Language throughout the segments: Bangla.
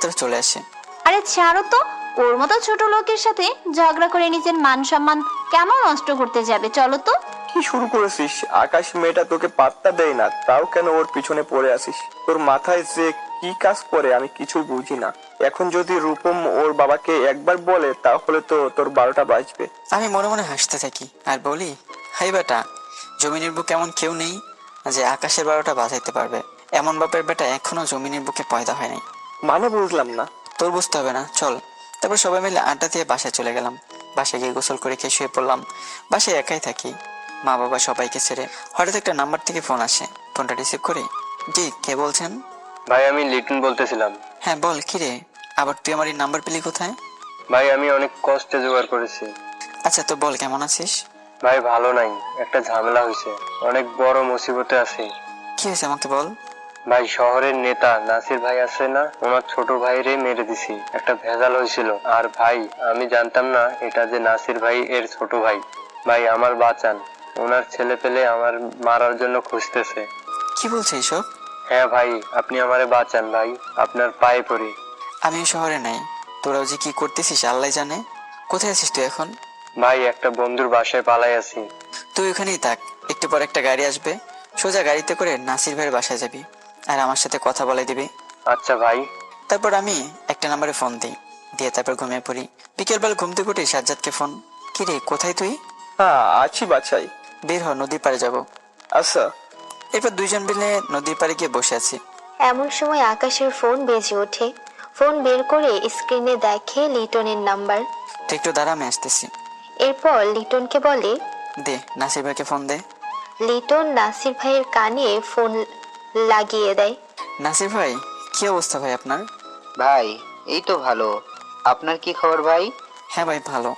ভিতরে চলে আসে। আরে ছাড়ো তো, ওর মতো ছোট লোকের সাথে ঝগড়া করে নিজের মান সম্মান কেমন নষ্ট করতে যাবে? চলো তো। কি শুরু করেছিস? আকাশ মেয়েটা তোকে পাত্তা দেয় না, তাও কেন ওর পিছনে পড়ে আসিস? তোর মাথায় যে কি কাজ করে আমি কিছু বুঝি না। এখন যদি রূপম ওর বাবাকে একবার বলে তাহলে তো তোর 12টা বাজবে। আমি মনে মনে হাসতে থাকি আর বলি, হাই বেটা, জমিনের বুকে এমন কেউ নেই যে আকাশের 12টা বাজাইতে পারবে। এমন বাপের বেটা এখনো জমিনের বুকে পয়দা হয় নাই। মানে বুঝলাম না। তোর বুঝতে হবে না, চল। তারপর সবাই মিলে আড্ডা দিয়ে বাসায় চলে গেলাম। বাসায় গিয়ে গোসল করে খেয়ে শুয়ে পড়লাম। বাসায় একাই থাকি, মা বাবা সবাইকে ছেড়ে। হঠাৎ একটা নাম্বার থেকে ফোন আসে, ফোনটা রিসিভ করি। জি, কে বলছেন? ভাই আমি লিটন বলতেছিলাম। হ্যাঁ বল, কিরে আবার তুই আমার এই নাম্বার পেলি কোথায়? ভাই আমি অনেক কষ্টে জোগাড় করেছি। আচ্ছা তো বল, কেমন আছিস? ভাই ভালো নাই, একটা ঝামেলা হয়েছে, অনেক বড় মুসিবতে আছি। কি হয়েছে আমাকে বল। ভাই শহরের নেতা নাসির ভাই আছে না, ওনার ছোট ভাইরে মেরে দিছি, একটা ভেজাল হয়েছিল। আর ভাই আমি জানতাম না এটা যে নাসির ভাই এর ছোট ভাই। ভাই আমার বাঁচান, ওনার ছেলে পেলে আমার মারার জন্য খুঁজতেছে। কি বলছে এইসব? হ্যাঁ ভাই আপনি আমারে বাঁচান ভাই, আপনার পায়ে পড়ি। আমি শহরে নাই, তোরাও যে কি করতেছিস আল্লাহ জানে। কোথায় আছিস তুই এখন? ভাই একটা বন্ধুর বাসায় পালাই আছি। তুই ওখানেই থাক, একটু পর একটা গাড়ি আসবে, সোজা গাড়িতে করে নাসির ভাইয়ের বাসায় যাবি আর আমার সাথে কথা বলে দিবি। আচ্ছা ভাই। তারপর আমি একটা নাম্বারে ফোন দিই, দিয়ে তারপর ঘুমিয়ে পড়ি। বিকেলবেলা ঘুম থেকে উঠে সাজ্জাদকে ফোন। কি রে, কোথায় তুই? হ্যাঁ আছি বাছাই। বের হ, নদীর পাড়ে যাব। আচ্ছা। এরপর দুইজন মিলে নদীর পাড়ে গিয়ে বসে আছি। এমন সময় আকাশের ফোন বেজে ওঠে। ফোন বের করে স্ক্রিনে দেখে লিটনের নাম্বার। তুই একটু দাঁড়া, আমি আসতেছি। এরপর লিটনকে বলে, দে নাসির ভাইকে ফোন দে। লিটন নাসির ভাইয়ের কানে ফোন লাগিয়ে দেয়। নাসির ভাই, কি অবস্থা ভাই আপনার? ভাই এই তো ভালো, আপনার কি খবর ভাই? হ্যাঁ ভাই ভালো।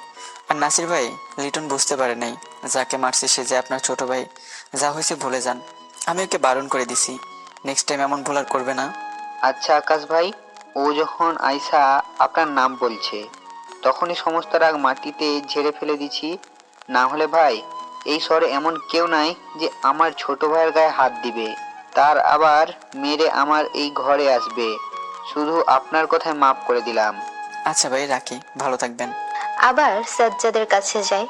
আর নাসির ভাই, লিটন বুঝতে পারে নাই যাকে মারছে সে যে আপনার ছোট ভাই। যা হয়েছে ভুলে যান, আমি ওকে বারণ করে দিছি, নেক্সট টাইম এমন ভুল আর করবে না। আচ্ছা আকাশ ভাই, ও যখন আইসা আপনার নাম বলছে তখনই সমস্ত রাগ মাটিতে ঝেড়ে ফেলে দিছি। না হলে ভাই এই শহরে এমন কেউ নাই যে আমার ছোট ভাইয়ের গায়ে হাত দিবে, তার আবার মেরে আমার এই ঘরে আসবে। শুধু আপনার কথায় মাফ করে দিলাম। আচ্ছা ভাই রাখি, ভালো থাকবেন। আবার সাজ্জাদের কাছে যায়।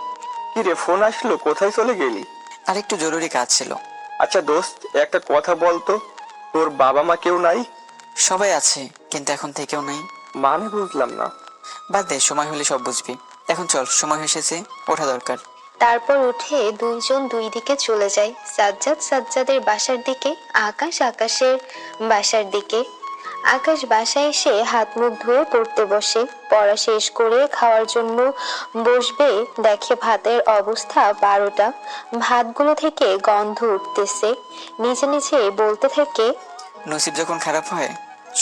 কি রে, ফোন আসলো, কোথায় চলে গেলি? আর একটু জরুরি কাজ ছিল। আচ্ছা দোস্ত, একটা কথা বলতো, তোর বাবা মা কেউ নাই? সবাই আছে, কিন্তু এখন থেকেও নাই। মানে বুঝলাম না। বাদ দে, সময় হলে সব বুঝবি। এখন চল, সময় এসেছে, ওঠা দরকার। তারপর উঠে দুইজন দুই দিকে চলে যায়। সাজ্জাদ সাজ্জাদের বাসার দিকে, আকাশ আকাশের বাসার দিকে। আকাশ বাসায় এসে হাত মুখ ধুয়ে পড়তে বসে। পড়া শেষ করে খাওয়ার জন্য বসবে, দেখে ভাতের অবস্থা 12টা। ভাতগুলো থেকে গন্ধ উঠতেছে। নিজে নিজে বলতে থাকে, নসিব যখন খারাপ হয়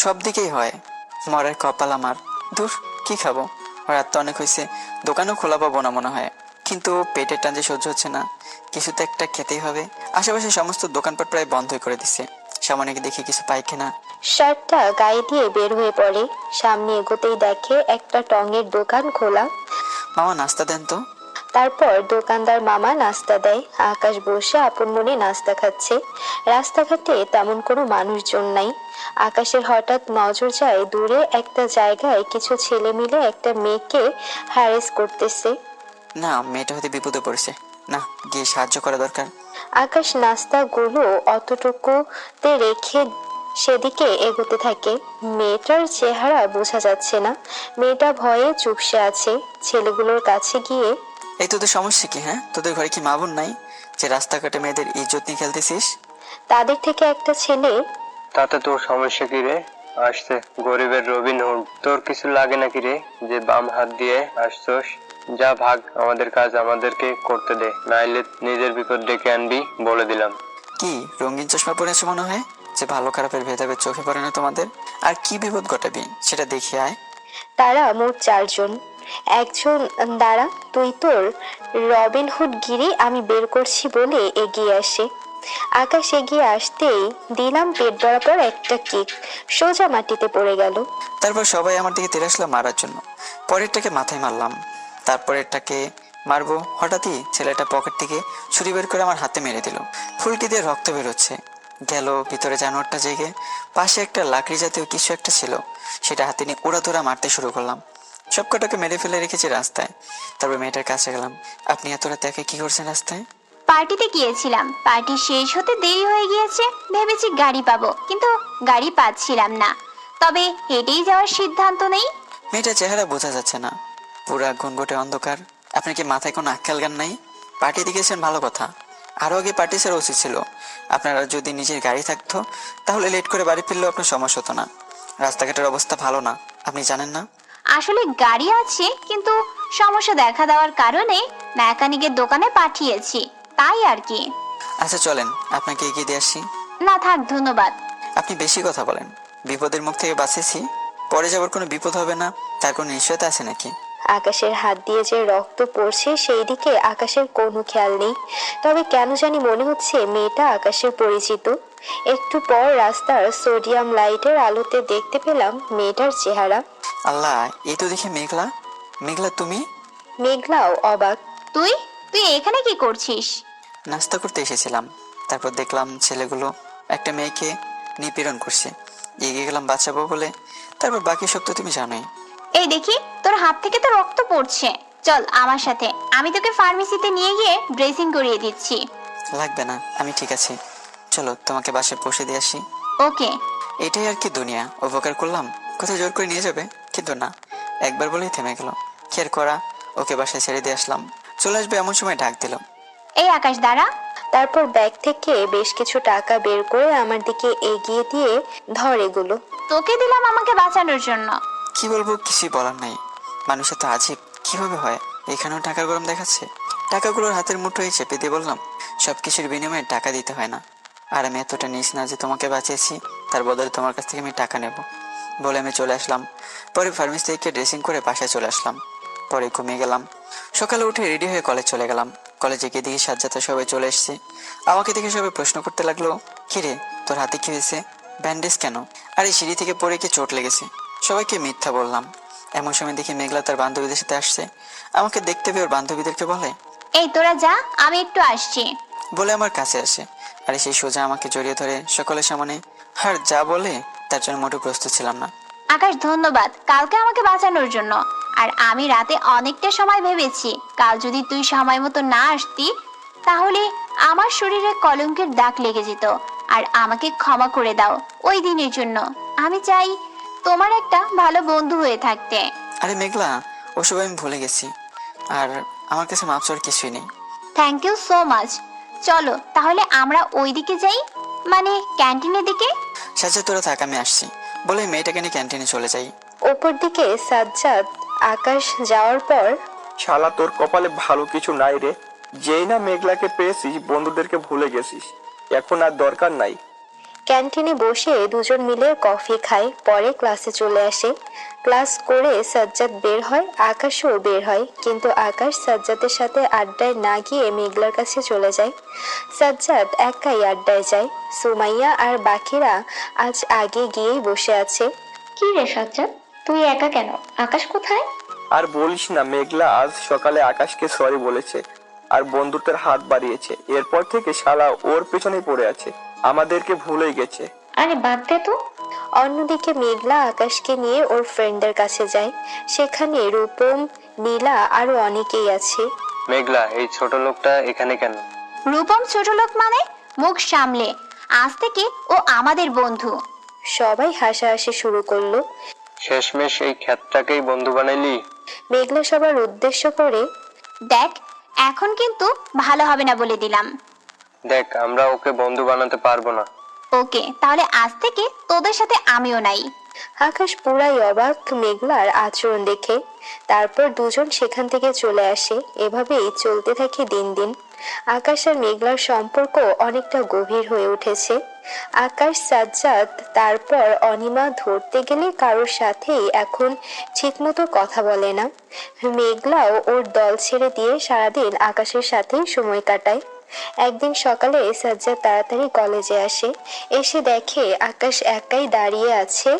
সব দিকেই হয়, মরার কপাল আমার। দূর, কি খাবো, রাত তো অনেক হয়েছে, দোকানও খোলা পাবো না মনে হয়। কিন্তু পেটের টান যে সহ্য হচ্ছে না, কিছু তো একটা খেতেই হবে। আশেপাশে সমস্ত দোকানপাট প্রায় বন্ধই করে দিছে, সামনে গিয়ে দেখি কিছু পাই কিনা। শার্টটা গায়ে দিয়ে বের হয়ে পড়ে। সামনে এগোতেই দেখে একটা টঙের দোকান খোলা। মামা নাস্তা দেন তো। তারপর দোকানদার মামা নাস্তা দেয়। আকাশ বসে আপন মনে নাস্তা খাচ্ছে। রাস্তাঘাটে তেমন কোনো মানুষজন নাই। আকাশের হঠাৎ নজর যায় দূরে একটা জায়গায় কিছু ছেলে মিলে একটা মেয়েকে হ্যারেস করতেছে। না, মেয়েটা হয়তো বিপদে পড়েছে, না গিয়ে সাহায্য করা দরকার। আকাশ নাস্তাগুলো অতটুকুতে রেখে সেদিকে এগোতে থাকে। মেয়েটার চেহারা বোঝা যাচ্ছে না। মেয়েটা ভয়ে চুপসে আছে। ছেলেগুলোর কাছে গিয়ে, এই তোদের সমস্যা কি? হ্যাঁ, তোদের ঘরে কি মা বোন নাই যে রাস্তাঘাটে মেয়েদের ইজ্জত নিয়ে খেলতেছিস? তাদের থেকে একটা ছেলে, তাতে তোর সমস্যা কি রে? আসছে গরিবের রবিনহুড, তোর কিছু লাগে নাকি রে যে বাম হাত দিয়ে আসছস? যা ভাগ, আমাদের কাজ আমাদেরকে করতে দে, নাইলে নিজের বিপদ ডেকে আনবি, বলে দিলাম। কি রঙিন চশমা পরেছে মনে হয়, যে ভালো খারাপের ভেদাভেদ চোখে পড়ে না তোমাদের? আর কি বিপদ ঘটাবি সেটা দেখে আয়। তারা মোট 4 জন। একজন, দাঁড়া তুই তোর রবিনহুড গিরি আমি বের করছি বলে এগিয়ে আসে। আকাশ এগিয়ে আসতেই দিলাম পেট বরাবর একটা কিক, সোজা মাটিতে পড়ে গেল। তারপর সবাই আমার দিকে তেড়ে আসলো মারার জন্য। পরেরটাকে মাথায় মারলাম, তারপরেরটাকে মারবো, হঠাৎই ছেলেটা পকেট থেকে ছুরি বের করে আমার হাতে মেরে দিল। ফুলকি দিয়ে রক্ত বেরোচ্ছে। গেল ভিতরে জানোয়ারটা জেগে পাশে একটা লাকড়ি জাতীয় কিছু একটা ছিল, সেটা হাতে নিয়ে উড়াধুরা মারতে শুরু করলাম। সবকটাকে মেরে ফেলে রেখেছি রাস্তায়। তারপর মেয়েটার কাছে গেলাম। আপনি এত রাতে একা কি করছেন রাস্তায়? পার্টিতে গিয়েছিলাম, পার্টি শেষ হতে দেরি হয়ে গিয়েছে, ভেবেছি গাড়ি পাবো, কিন্তু গাড়ি পাচ্ছিলাম না। তবে হেঁটেই যাওয়ার সিদ্ধান্ত নেই। মেয়েটার চেহারা বোঝা যাচ্ছে না, পুরা ঘনঘটে অন্ধকার। আপনার কি মাথায় কোনো আক্কেল জ্ঞান নাই? পার্টিতে গিয়েছেন ভালো কথা, আরও আগে পার্টি ছাড়া উচিত ছিল। আপনারা যদি নিজের গাড়ি থাকতো তাহলে লেট করে বাড়ি ফিরলেও আপনার সমস্যা হতো না। রাস্তাঘাটের অবস্থা ভালো না, আপনি জানেন না? আসলে গাড়ি আছে, কিন্তু সমস্যা দেখা দেওয়ার কারণে মেকানিকের দোকানে পাঠিয়েছি, তাই আর কি। আচ্ছা চলেন, আপনাকে এগিয়ে দিয়ে আসি। না থাক, ধন্যবাদ। আপনি বেশি কথা বলেন। বিপদের মুখ থেকে বাঁচেছি, পরে যাবার কোনো বিপদ হবে না তার কোনো নিশ্চয়তা আছে নাকি? আকাশের হাত দিয়ে যে রক্ত পড়ছে সেই দিকে আকাশের কোনো খেয়াল নেই। তবে কেন জানি মনে হচ্ছে মেয়েটা আকাশের পরিচিত। একটু পর রাস্তার সোডিয়াম লাইটের আলোতে দেখতে পেলাম মেয়েটার চেহারা। আল্লাহ, এই তো দেখে মেঘলা। মেঘলা তুমি? মেঘলাও অবাক। তুই তুই এখানে কি করছিস? নাস্তা করতে এসেছিলাম, তারপর দেখলাম ছেলেগুলো একটা মেয়েকে নিপীড়ন করছে, এগিয়ে গেলাম বাঁচাবো বলে। তারপর বাকি সব তো তুমি জানোই। এই দেখি, তোর হাত থেকে তো রক্ত পড়ছে। চল আমার সাথে, আমি তোকে ফার্মেসিতে নিয়ে গিয়ে ড্রেসিং করিয়ে দিচ্ছি। লাগবে না, আমি ঠিক আছি। চলো তোমাকে বাসায় পৌঁছে দিয়ে আসি। ওকে। এটাই আর কি দুনিয়া, উপকার করলাম কোথায় জোর করে নিয়ে যাবে, কিন্তু না, একবার বলেই থেমে গেল। খের করা, ওকে বাসায় ছেড়ে দিয়ে আসলাম। চলে আসবে এমন সময় ডাক দিল। এই আকাশ দাঁড়া। তারপর ব্যাগ থেকে বেশ কিছু টাকা বের করে আমার দিকে এগিয়ে দিয়ে ধর এগুলো। তোকে দিলাম আমাকে বাঁচানোর জন্য। কি বলবো, কিছুই বলার নাই। মানুষের তো আজীব, কিভাবে হয়? এখানেও টাকার গরম দেখাচ্ছে। টাকাগুলোর হাতের মুঠোয় চেপে দিয়ে বললাম, সবকিছুর বিনিময়ে টাকা দিতে হয় না। আর আমি এতটা নিস না যে তোমাকে বাঁচিয়েছি তার বদলে তোমার কাছ থেকে আমি টাকা নেব বলে আমি চলে আসলাম। পরে ফার্মেসি থেকে ড্রেসিং করে বাসায় চলে আসলাম। পরে ঘুমিয়ে গেলাম। সকালে উঠে রেডি হয়ে কলেজ চলে গেলাম। কলেজে গিয়ে দেখি সাজ্জাদা সবাই চলে এসেছে। আমাকে দেখে সবাই প্রশ্ন করতে লাগলো, কিরে তোর হাতে কি হয়েছে, ব্যান্ডেজ কেন? আরে সিঁড়ি থেকে পড়ে কি চোট লেগেছে। সবাইকে মিথ্যা বললাম। এমন সময় দেখি মেঘলা তার বান্ধবীদের সাথে আসছে। আমাকে দেখতে পেয়ে ওর বান্ধবীদেরকে বলে, এই তোরা যা, আমি একটু আসছি। বলে আমার কাছে আসে। আর সেই সোজা আমাকে জড়িয়ে ধরে সকলের সামনে। আর যা বলে তার জন্য মোটেও প্রস্তুত ছিলাম না। আকাশ ধন্যবাদ কালকে আমাকে বাঁচানোর জন্য। আর আমি রাতে অনেকটা সময় ভেবেছি, কাল যদি তুই সময় মতো না আসতি তাহলে আমার শরীরে কলঙ্কের দাগ লেগে যেত। আর আমাকে ক্ষমা করে দাও ওই দিনের জন্য। আমি চাই তোমার একটা ভালো বন্ধু হয়ে থাকতে। আরে মেঘলা, ওসব আমি ভুলে গেছি। আর আমার কাছে মাপ চাওয়ার কিছুই নেই। Thank you so much. চলো তাহলে আমরা ওই দিকে যাই, মানে ক্যান্টিনের দিকে। সাজ্জাদ তোরা থাক, আমি আসছি বলে মেয়েটাকে নিয়ে ক্যান্টিনে চলে যাই। ওপর দিকে সাজ্জাদ আকাশ যাওয়ার পর, শালা তোর কপালে ভালো কিছু নাই রে। যেই না মেঘলাকে পেয়েছিস বন্ধুদেরকে ভুলে গেছিস, এখন আর দরকার নাই। ক্যান্টিনে বসে দুজন মিলে কফি খায়। পরে ক্লাসে চলে আসে। ক্লাস করে সাজ্জাদ বের হয়, আকাশও বের হয়, কিন্তু আকাশ সাজ্জাদের সাথে আড্ডায় না গিয়ে মেঘলার কাছে চলে যায়। সাজ্জাদ একাই আড্ডায় যায়। সুমাইয়া আর বাকিরা আজ আগে গিয়েই বসে আছে। কি রে সাজ্জাদ, তুই একা কেন? আকাশ কোথায়? আর বলিস না, মেঘলা আজ সকালে আকাশকে সরি বলেছে আর বন্ধুত্বের হাত বাড়িয়েছে। এরপর থেকে শালা ওর পেছনেই পড়ে আছে, আমাদেরকে ভুলে গেছে। আরে বাদ দে তো। অন্যদিকে মেঘলা আকাশকে নিয়ে ওর ফ্রেন্ডের কাছে যায়। সেখানে রূপম, নীলা আরো অনেকেই আছে। মেঘলা, এই ছোট লোকটা এখানে কেন? রূপম ছোট লোক মানে? মুখ সামলে, আজ থেকে ও আমাদের বন্ধু। সবাই হাসাহাসি শুরু করলো। শেষমেশ এই খ্যাতটাকেই বন্ধু বানাইলি? মেঘলা সবার উদ্দেশ্য করে, দেখ এখন কিন্তু ভালো হবে না বলে দিলাম। দেখ, আমরা ওকে বন্ধু বানাতে পারবো না। ওকে, তাহলে আজ থেকে তোদের সাথে আমিও নাই। আকাশ পুরাই অবাক মেঘলার আচরণ দেখে। তারপর দুজন সেখান থেকে চলে আসে। এভাবেই চলতে থাকে দিন দিন। আকাশ আর মেঘলার সম্পর্ক অনেকটা গভীর হয়ে উঠেছে। আকাশ, সাজ্জাদ, তারপর অনিমা ধরতে গেলে কারোর সাথেই এখন ঠিকমতো কথা বলে না। মেঘলাও ওর দল ছেড়ে দিয়ে সারাদিন আকাশের সাথেই সময় কাটায়। একদিন সকালে সাজ্জাদ তাড়াতাড়ি কলেজে আসে। এসে দেখে আকাশ একাই দাঁড়িয়ে আছে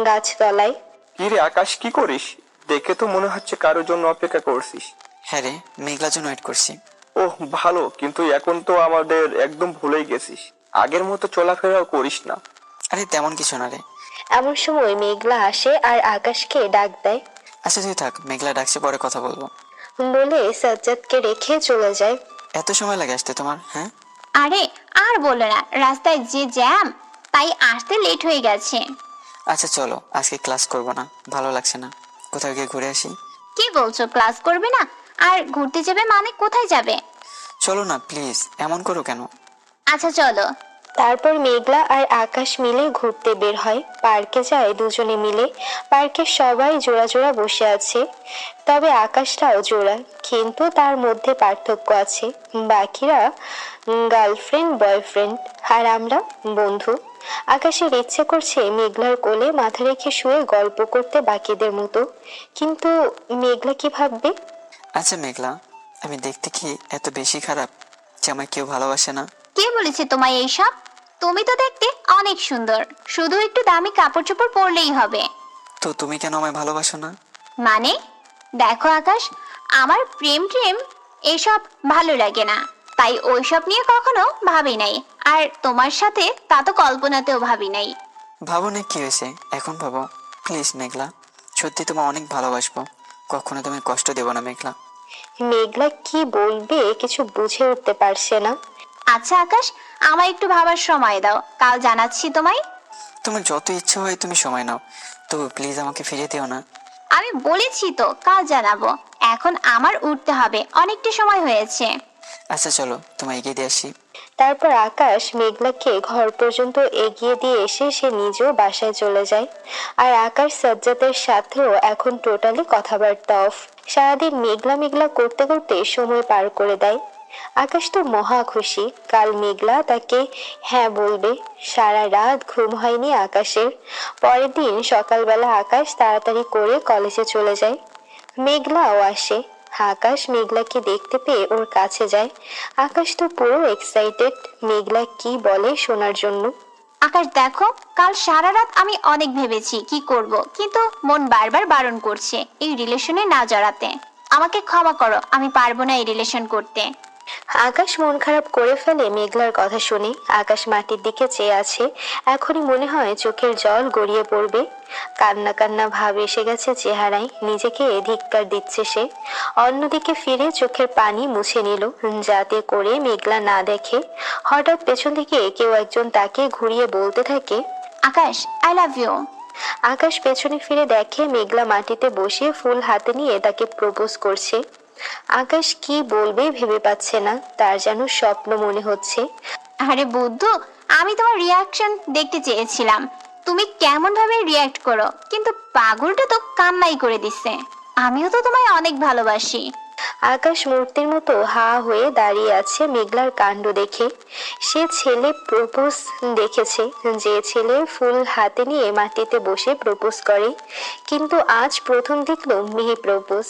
গাছতলায়। কি রে আকাশ, কি করিস? দেখে তো মনে হচ্ছে কারোর জন্য অপেক্ষা করছিস। হ্যাঁ রে, মেঘলার জন্য ওয়েট করছি। ওহ ভালো, কিন্তু এখন তো আমাদের একদম ভুলেই গেছিস। আগের মতো চলাফেরাও করিস না। আরে তেমন কিছু না রে। এমন সময় মেঘলা আসে আর আকাশকে ডাক দেয়। আচ্ছা তুই থাক, মেঘলা ডাকছে, পরে কথা বলবো। বলে সাজ্জাদকে রেখে চলে যায়। এত সময় লাগে আসতে তোমার? হ্যাঁ আরে আর বলো না, রাস্তায় যে জ্যাম, তাই আসতে লেট হয়ে গেছে। আচ্ছা চলো, আজকে ক্লাস করবো না, ভালো লাগছে না, কোথাও গিয়ে ঘুরে আসি। কি বলছো, ক্লাস করবে না? আর ঘুরতে যাবে মানে কোথায় যাবে? চলো না প্লিজ, এমন করো কেন? আচ্ছা চলো। তারপর মেঘলা আর আকাশ মিলে ঘুরতে বের হয়। পার্কে যায় দুজনে মিলে। পার্কে সবাই জোড়া জোড়া বসে আছে, তবে আকাশটাও জোড়া, কিন্তু তার মধ্যে পার্থক্য আছে। বাকিরা গার্লফ্রেন্ড বয়ফ্রেন্ড, আর আমরা বন্ধু। আকাশের ইচ্ছে করছে মেঘলার কোলে মাথা রেখে শুয়ে গল্প করতে বাকিদের মতো, কিন্তু মেঘলা কি ভাববে? আচ্ছা মেঘলা, আমি দেখতে কি এত বেশি খারাপ যে আমায় কেউ ভালোবাসে না? কে বলেছে তোমায় এইসব? তুমি তো দেখতে অনেক সুন্দর, শুধু একটু দামি কাপড় চোপড় পরলেই হবে। তো তুমি কেন আমায় ভালোবাসো না? মানে দেখো আকাশ, আমার প্রেম প্রেম এসব ভালো লাগে না, তাই ওইসব নিয়ে কখনো ভাবি নাই। আর তোমার সাথে তা তো কল্পনাতেও ভাবি নাই। ভাবো না, কি হয়েছে, এখন ভাবো প্লিজ মেঘলা, সত্যি তোমায় অনেক ভালোবাসবো, কখনো তুমি কষ্ট দেবো না মেঘলা। মেঘলা কি বলবে কিছু বুঝে উঠতে পারছে না। আচ্ছা আকাশ, আমায় একটু ভাবার সময় দাও, কাল জানাচ্ছি তোমায়। তোমার যত ইচ্ছা হয় তুমি সময় নাও, তবু প্লিজ আমাকে ফিরিয়ে দিও না। আমি বলেছি তো কাল জানাবো, এখন আমার উঠতে হবে, অনেকটা সময় হয়েছে। আচ্ছা চলো, তোমায় এগিয়ে দিয়ে আসি। তারপর আকাশ মেঘলাকে ঘর পর্যন্ত এগিয়ে দিয়ে এসে সে নিজেও বাসায় চলে যায়। আর আকাশ সাজ্জাদের সাথেও এখন টোটালি কথাবার্তা অফ। সারাদিন মেঘলা মেঘলা করতে করতে সময় পার করে দেয়। আকাশ তো মহা খুশি, কাল মেঘলা তাকে হ্যাঁ বলবে। সারা রাত ঘুম হয়নি আকাশের। পরের দিন সকালবেলা আকাশ তাড়াতাড়ি করে কলেজে চলে যায়। মেঘলাও আসে। আকাশ মেঘলাকে দেখতে পেয়ে ওর কাছে যায়। আকাশ তো পুরো এক্সাইটেড মেঘলা কি বলে শোনার জন্য। আকাশ দেখো, কাল সারা রাত আমি অনেক ভেবেছি কি করব, কিন্তু মন বারবার বারণ করছে এই রিলেশনে না জড়াতে। আমাকে ক্ষমা করো, আমি পারবো না এই রিলেশন করতে। আকাশ মন খারাপ করে ফেলে মেঘলার কথা শুনে। আকাশ মাটির দিকে চেয়ে আছে, এখনই মনে হয় চোখের জল গড়িয়ে পড়বে। কান্না কান্না ভাব এসে গেছে চেহারায়, নিজেকে ধিক্কার দিচ্ছে সে। অন্যদিকে ফিরে চোখের পানি মুছে নিল যাতে করে মেঘলা না দেখে। হঠাৎ পেছন থেকে কেউ একজন তাকে ঘুরিয়ে বলতে থাকে, আকাশ, আই লাভ ইউ। আকাশ পেছনে ফিরে দেখে মেঘলা মাটিতে বসে ফুল হাতে নিয়ে তাকে প্রপোজ করছে। আকাশ কি বলবে ভেবে পাচ্ছে না, তার যেন স্বপ্ন মনে হচ্ছে। আরে বুদ্ধু, আমি তোমার রিয়াকশন দেখতে চেয়েছিলাম, তুমি কেমন ভাবে রিয়াক্ট করো, কিন্তু পাগলটা তো কান্নাই করে দিচ্ছে। আমিও তো তোমায় অনেক ভালোবাসি। আকাশ মূর্তির মতো হা হয়ে দাঁড়িয়ে আছে মেঘলার কাণ্ড দেখে। সে ছেলে প্রপোজ দেখেছে, যে ছেলে ফুল হাতে নিয়ে মাটিতে বসে প্রপোজ করে, কিন্তু আজ প্রথম দেখলো মেয়ে প্রপোজ,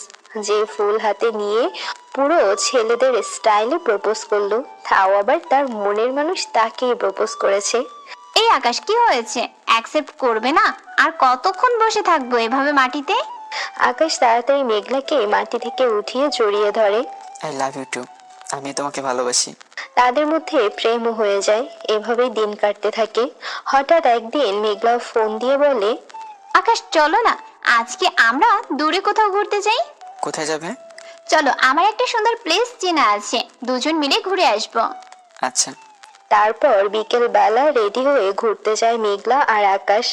যে ফুল হাতে নিয়ে পুরো ছেলেদের স্টাইলে প্রপোজ করলো, তাও আবার তার মনের মানুষ তাকেই প্রপোজ করেছে। এই আকাশ, কি হয়েছে, অ্যাকসেপ্ট করবে না? আর কতক্ষণ বসে থাকবো এভাবে মাটিতে? আকাশ তাড়াতাড়ি মেঘলাকে মাটি থেকে উঠিয়ে জড়িয়ে ধরে। আই লাভ ইউ টু, আমি তোমাকে ভালোবাসি। তাদের মধ্যে প্রেমও হয়ে যায়। এভাবেই দিন কাটতে থাকে। হঠাৎ একদিন মেঘলা ফোন দিয়ে বলে, আকাশ চলো না, আজকে আমরা দূরে কোথাও ঘুরতে যাই। কোথায় যাবে? চলো, আমার একটা সুন্দর প্লেস চেনা আছে, দুজন মিলে ঘুরে আসবো। আচ্ছা। তারপর বিকেল বেলা রেডি হয়ে ঘুরতে যায় মেঘলা আর আকাশ।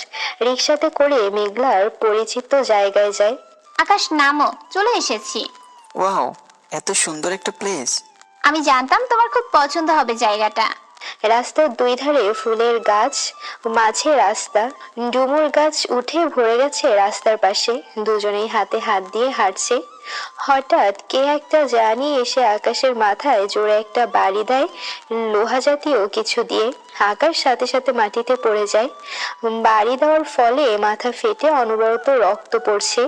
রিক্সাতে করে মেঘলার পরিচিত জায়গায় যায়। আকাশ নামো, চলে এসেছি। ওয়াও, এত সুন্দর একটা প্লেস। আমি জানতাম তোমার খুব পছন্দ হবে জায়গাটা। রাস্তার দুই ধারে ফুলের গাছ, মাঝে রাস্তা। ডুমুর গাছ উঠে ভরে গেছে রাস্তার পাশে। দুজনেই হাতে হাত দিয়ে হাঁটছে। হঠাৎ কে একটা জানি এসে আকাশের মাথায় জোরে একটা বাড়ি দেয় লোহা জাতীয় কিছু দিয়ে। আকাশ সাথে সাথে মাটিতে পড়ে যায়। বাড়ি দেওয়ার ফলে মাথা ফেটে অনবরত রক্ত পড়ছে।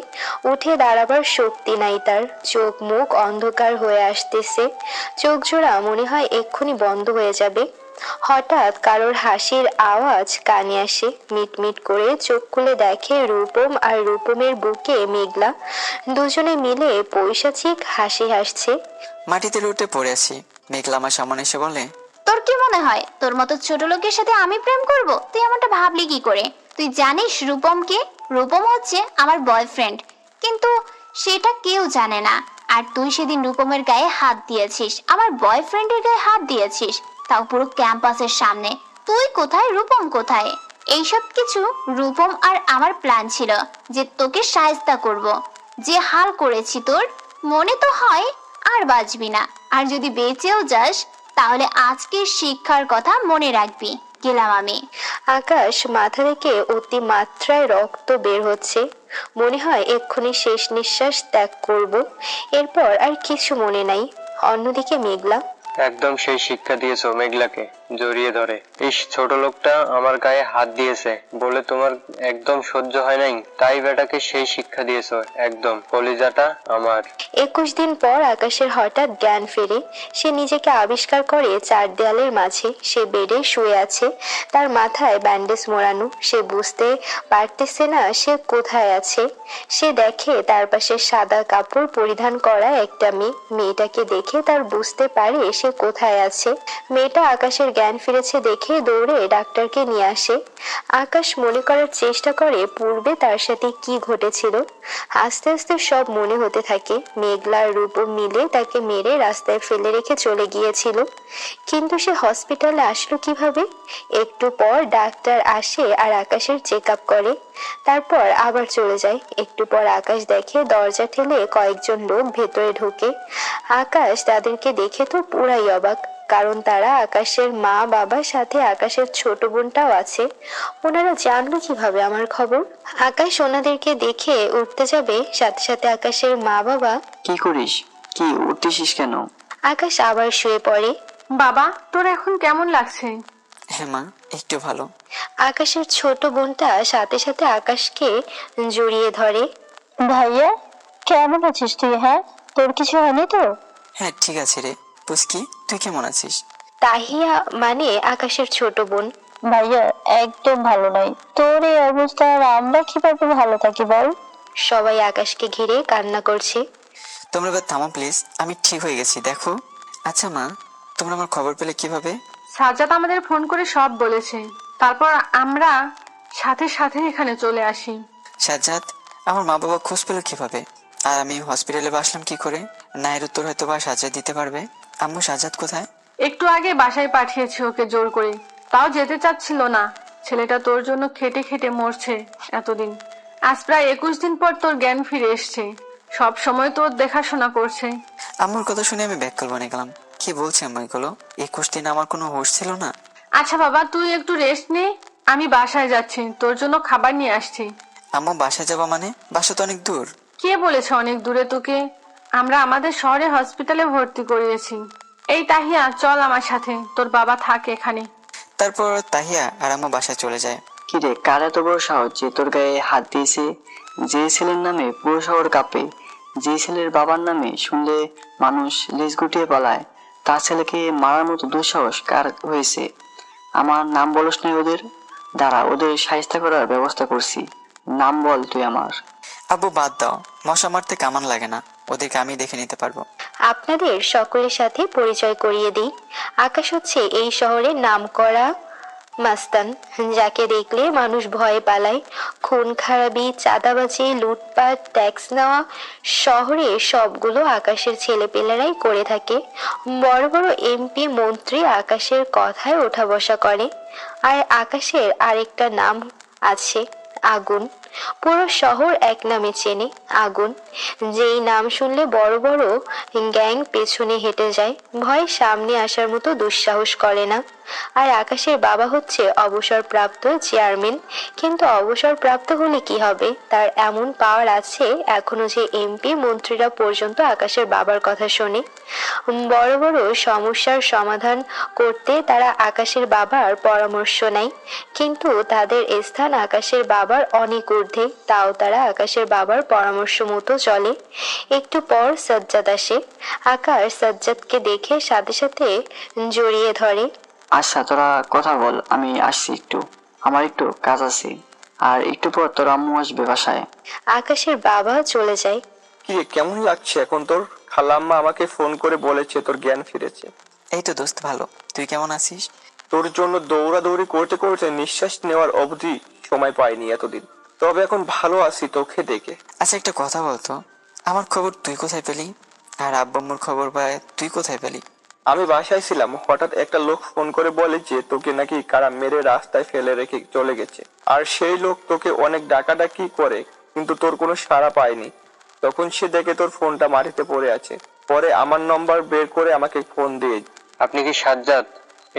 উঠে দাঁড়াবার শক্তি নাই তার। চোখ মুখ অন্ধকার হয়ে আসতেছে। চোখ জোড়া মনে হয় এক্ষুনি বন্ধ হয়ে যাবে। হঠাৎ কারোর হাসির আওয়াজ কানে আসে। মিটমিট করে চোখ খুলে দেখে রূপম আর রূপমের বুকে মেঘলা। দুজনে মিলে পৈশাচিক হাসি হাসছে। মাটিতে লুটে পড়ে আছি। মেঘলা আমার সামনে এসে বলে, তোর কি মনে হয় তোর মতো ছোট লোকের সাথে আমি প্রেম করব? তুই এমনটা ভাবলি কি করে? তুই জানিস রূপম কে? রূপম হচ্ছে আমার বয়ফ্রেন্ড, কিন্তু সেটা কেউ জানে না। আর তুই সেদিন রূপমের গায়ে হাত দিয়েছিস, আমার বয়ফ্রেন্ডের গায়ে হাত দিয়েছিস, তাও পুরো ক্যাম্পাসের সামনে। তুই কোথায়, রূপম কোথায়? এইসব কিছু রূপম আর আমার প্ল্যান ছিল, যে তোকে শায়েস্তা করব। যে হাল করেছি তোর, মনে তো হয় আর বাঁচবি না। আর যদি বেঁচেও যাস, তাহলে আজকের শিক্ষার কথা মনে রাখবি। গেলাম আমি। আকাশ মাথা থেকে অতি মাত্রায় রক্ত বের হচ্ছে। মনে হয় এক্ষুনি শেষ নিঃশ্বাস ত্যাগ করব। এরপর আর কিছু মনে নাই। অন্যদিকে মেঘলা। একদম সেই শিক্ষা দিয়েছো মেঘলাকে, জড়িয়ে ধরে। ইস, ছোট লোকটা আমার গায়ে হাত দিয়েছে বলে তোমার একদম সহ্য হয় নাই, তাই বেটাকে সেই শিক্ষা দিয়েছো। একদম কলিজাটা আমার। 21 দিন পর আকাশের হঠাৎ জ্ঞান ফেরে। সে নিজেকে আবিষ্কার করে চার দেয়ালের মাঝে। সে বেডে শুয়ে আছে, তার মাথায় ব্যান্ডেজ মোড়ানো। সে বুঝতে পারতেছে না সে কোথায় আছে। সে দেখে তার পাশে সাদা কাপড় পরিধান করা একটা মেয়ে। মেয়েটাকে দেখে তার বুঝতে পারে সে কোথায় আছে। মেয়েটা আকাশের জ্ঞান ফিরেছে দেখে দৌড়ে ডাক্তারকে নিয়ে আসে। আকাশ মনে করার চেষ্টা করে পূর্বে তার সাথে কি ঘটেছিল। আস্তে আস্তে সব মনে হতে থাকে। মেঘলার রূপম মিলে তাকে মেরে রাস্তায় ফেলে রেখে চলে গিয়েছিল, কিন্তু সে হসপিটালে আসলো কিভাবে? একটু পর ডাক্তার আসে আর আকাশের চেক আপ করে, তারপর আবার চলে যায়। একটু পর আকাশ দেখে দরজা ঠেলে কয়েকজন লোক ভেতরে ঢোকে। আকাশ তাদেরকে দেখে তো পুরাই অবাক, কারণ তারা আকাশের মা বাবার সাথে আকাশের ছোট বোনটাও আছে। ওনারা জানলো কিভাবে আমার খবর? আকাশ ওনাদেরকে দেখে উঠতে যাবে, সাথে সাথে আকাশের মা বাবা। কি করিস? কি উঠতেছিস কেন? আকাশ আবার শুয়ে পড়ে। বাবা, তোর এখন কেমন লাগছে? হ্যাঁ মা, একটু ভালো। আকাশের ছোট বোনটা সাথে সাথে আকাশকে জড়িয়ে ধরে। ভাইয়া, কেমন আছিস তুই? হ্যাঁ, তোর কিছু হয়নি তো? হ্যাঁ ঠিক আছে রে। পুস্কি, তুই কেমন আছিস? তাহিয়া মানে আকাশের ছোট বোন। ভাইয়া একদম ভালো নয়। তোর এই অবস্থা আর আমরা কিভাবে ভালো থাকি বল? সবাই আকাশকে ঘিরে কান্না করছে। তোমরা এবার থামো প্লিজ, আমি ঠিক হয়ে গেছি দেখো। আচ্ছা মা, তোমরা আমার খবর পেলে কিভাবে? সাজ্জাদ আমাদের ফোন করে সব বলেছে, তারপর আমরা সাথে সাথে এখানে চলে আসি। সাজ্জাদ, আমার মা বাবা খোঁজ পেল কিভাবে? আর আমি হসপিটালে বাসলাম কি করে? না এর উত্তর হয়তো বা সাজ্জাদ দিতে পারবে। আম্মু, সাজ্জাদ কোথায়? একটু আগে বাসায় পাঠিয়েছি ওকে জোর করে, তাও যেতে চাচ্ছিল না। ছেলেটা তোর জন্য খেটে খেটে মরছে এতদিন। আজ প্রায় 21 দিন পর তোর জ্ঞান ফিরে এসছে, সব সময় তোর দেখাশোনা করছে। আম্মুর কথা শুনে আমি ব্যাককল বনে গেলাম। কি বলছে আম্মু এগুলো? 21 দিন আমার কোনো হুঁশ ছিল না। আচ্ছা বাবা, তুই একটু রেস্ট নে, আমি বাসায় যাচ্ছি, তোর জন্য খাবার নিয়ে আসছি। আম্মু বাসায় যাবা মানে? বাসা তো অনেক দূর। কে বলেছে অনেক দূরে তোকে? আমরা আমাদের শহরে হসপিটালে ভর্তি করিয়েছি। এই তাহিয়া, চল আমার সাথে, তোর বাবা থাকে এখানে। তারপর তাহিয়া আর আম্মু বাসায় চলে যায়। কি রে, কার এত বড় সাহস যে তোর গায়ে হাত দিয়েছে? যে ছেলের নামে পুরো শহর কাঁপে, যে ছেলের বাবার নামে শুনলে মানুষ লেজ গুটিয়ে পালায়, তার ছেলেকে মারার মতো দুঃসাহস কার হয়েছে? আমার নাম বলস নাই ওদের? দাঁড়া, ওদের শায়েস্তা করার ব্যবস্থা করছি। নাম বল তুই আমার। আব্বু বাদ দাও, মশা মারতে কামান লাগে না, ওদেরকে আমি দেখে নিতে পারবো। আপনাদের সকলের সাথে পরিচয় করিয়ে দিই। আকাশ হচ্ছে এই শহরের নামকরা মাস্তান, যাকে দেখলে মানুষ ভয়ে পালায়। খুন খারাপি, চাঁদাবাজি, লুটপাট, ট্যাক্স নেওয়া শহরে সবগুলো আকাশের ছেলেপেলেরাই করে থাকে। বড় বড় এমপি মন্ত্রী আকাশের কথায় ওঠা বসা করে। আর আকাশের আরেকটা নাম আছে, আগুন। পুরো শহর এক নামে চেনে, আগুন। যেই নাম শুনলে বড় বড় গ্যাং পেছনে হেঁটে যায়, ভয় সামনে আসার মতো দুঃসাহস করে না। আর আকাশের বাবা হচ্ছে অবসরপ্রাপ্ত চেয়ারম্যান, কিন্তু অবসরপ্রাপ্ত হলে কি হবে? তার এমন পাওয়ার আছে এখনো যে এমপি মন্ত্রীরা পর্যন্ত আকাশের বাবার কথা শোনে। বড় বড় সমস্যার সমাধান করতে তারা আকাশের বাবার পরামর্শ নেয়, কিন্তু তাদের স্থান আকাশের বাবার অনেক ঊর্ধ্বে, তাও তারা আকাশের বাবার পরামর্শ মতো চলে। একটু পর সাজ্জাদ আসে। আকাশ সাজ্জাদকে দেখে সাথে সাথে জড়িয়ে ধরে। আচ্ছা তোরা কথা বল, আমি আসছি একটু, আমার একটু কাজ আছে। আর একটু পর তোর আম্মু আসবে বাসায়। আকাশের বাবা চলে যায়। কি রে, কেমন লাগছে এখন তোর? খালাম্মা আমাকে ফোন করে বলেছে তোর জ্ঞান ফিরেছে। এই তো দোস্ত ভালো, তুই কেমন আছিস? তোর জন্য দৌড়াদৌড়ি করতে করতে নিঃশ্বাস নেওয়ার অবধি সময় পাইনি এতদিন। তবে এখন ভালো আছি তোকে দেখে। আচ্ছা, একটা কথা বলতো, আমার খবর তুই কোথায় পেলি? আর আব্বু আম্মুর খবর বা তুই কোথায় পেলি? আমি বাসায় ছিলাম, হঠাৎ একটা লোক ফোন করে বলে যে তোকে নাকি কারা মেরে রাস্তায় ফেলে রেখে চলে গেছে। আর সেই লোক তোকে অনেক ডাকাডাকি করে, কিন্তু তোর কোনো সাড়া পায়নি। তখন সে দেখে তোর ফোনটা মাটিতে পড়ে আছে। পরে আমার নম্বর বের করে আমাকে ফোন দিয়ে। আপনি কি সাজ্জাদ?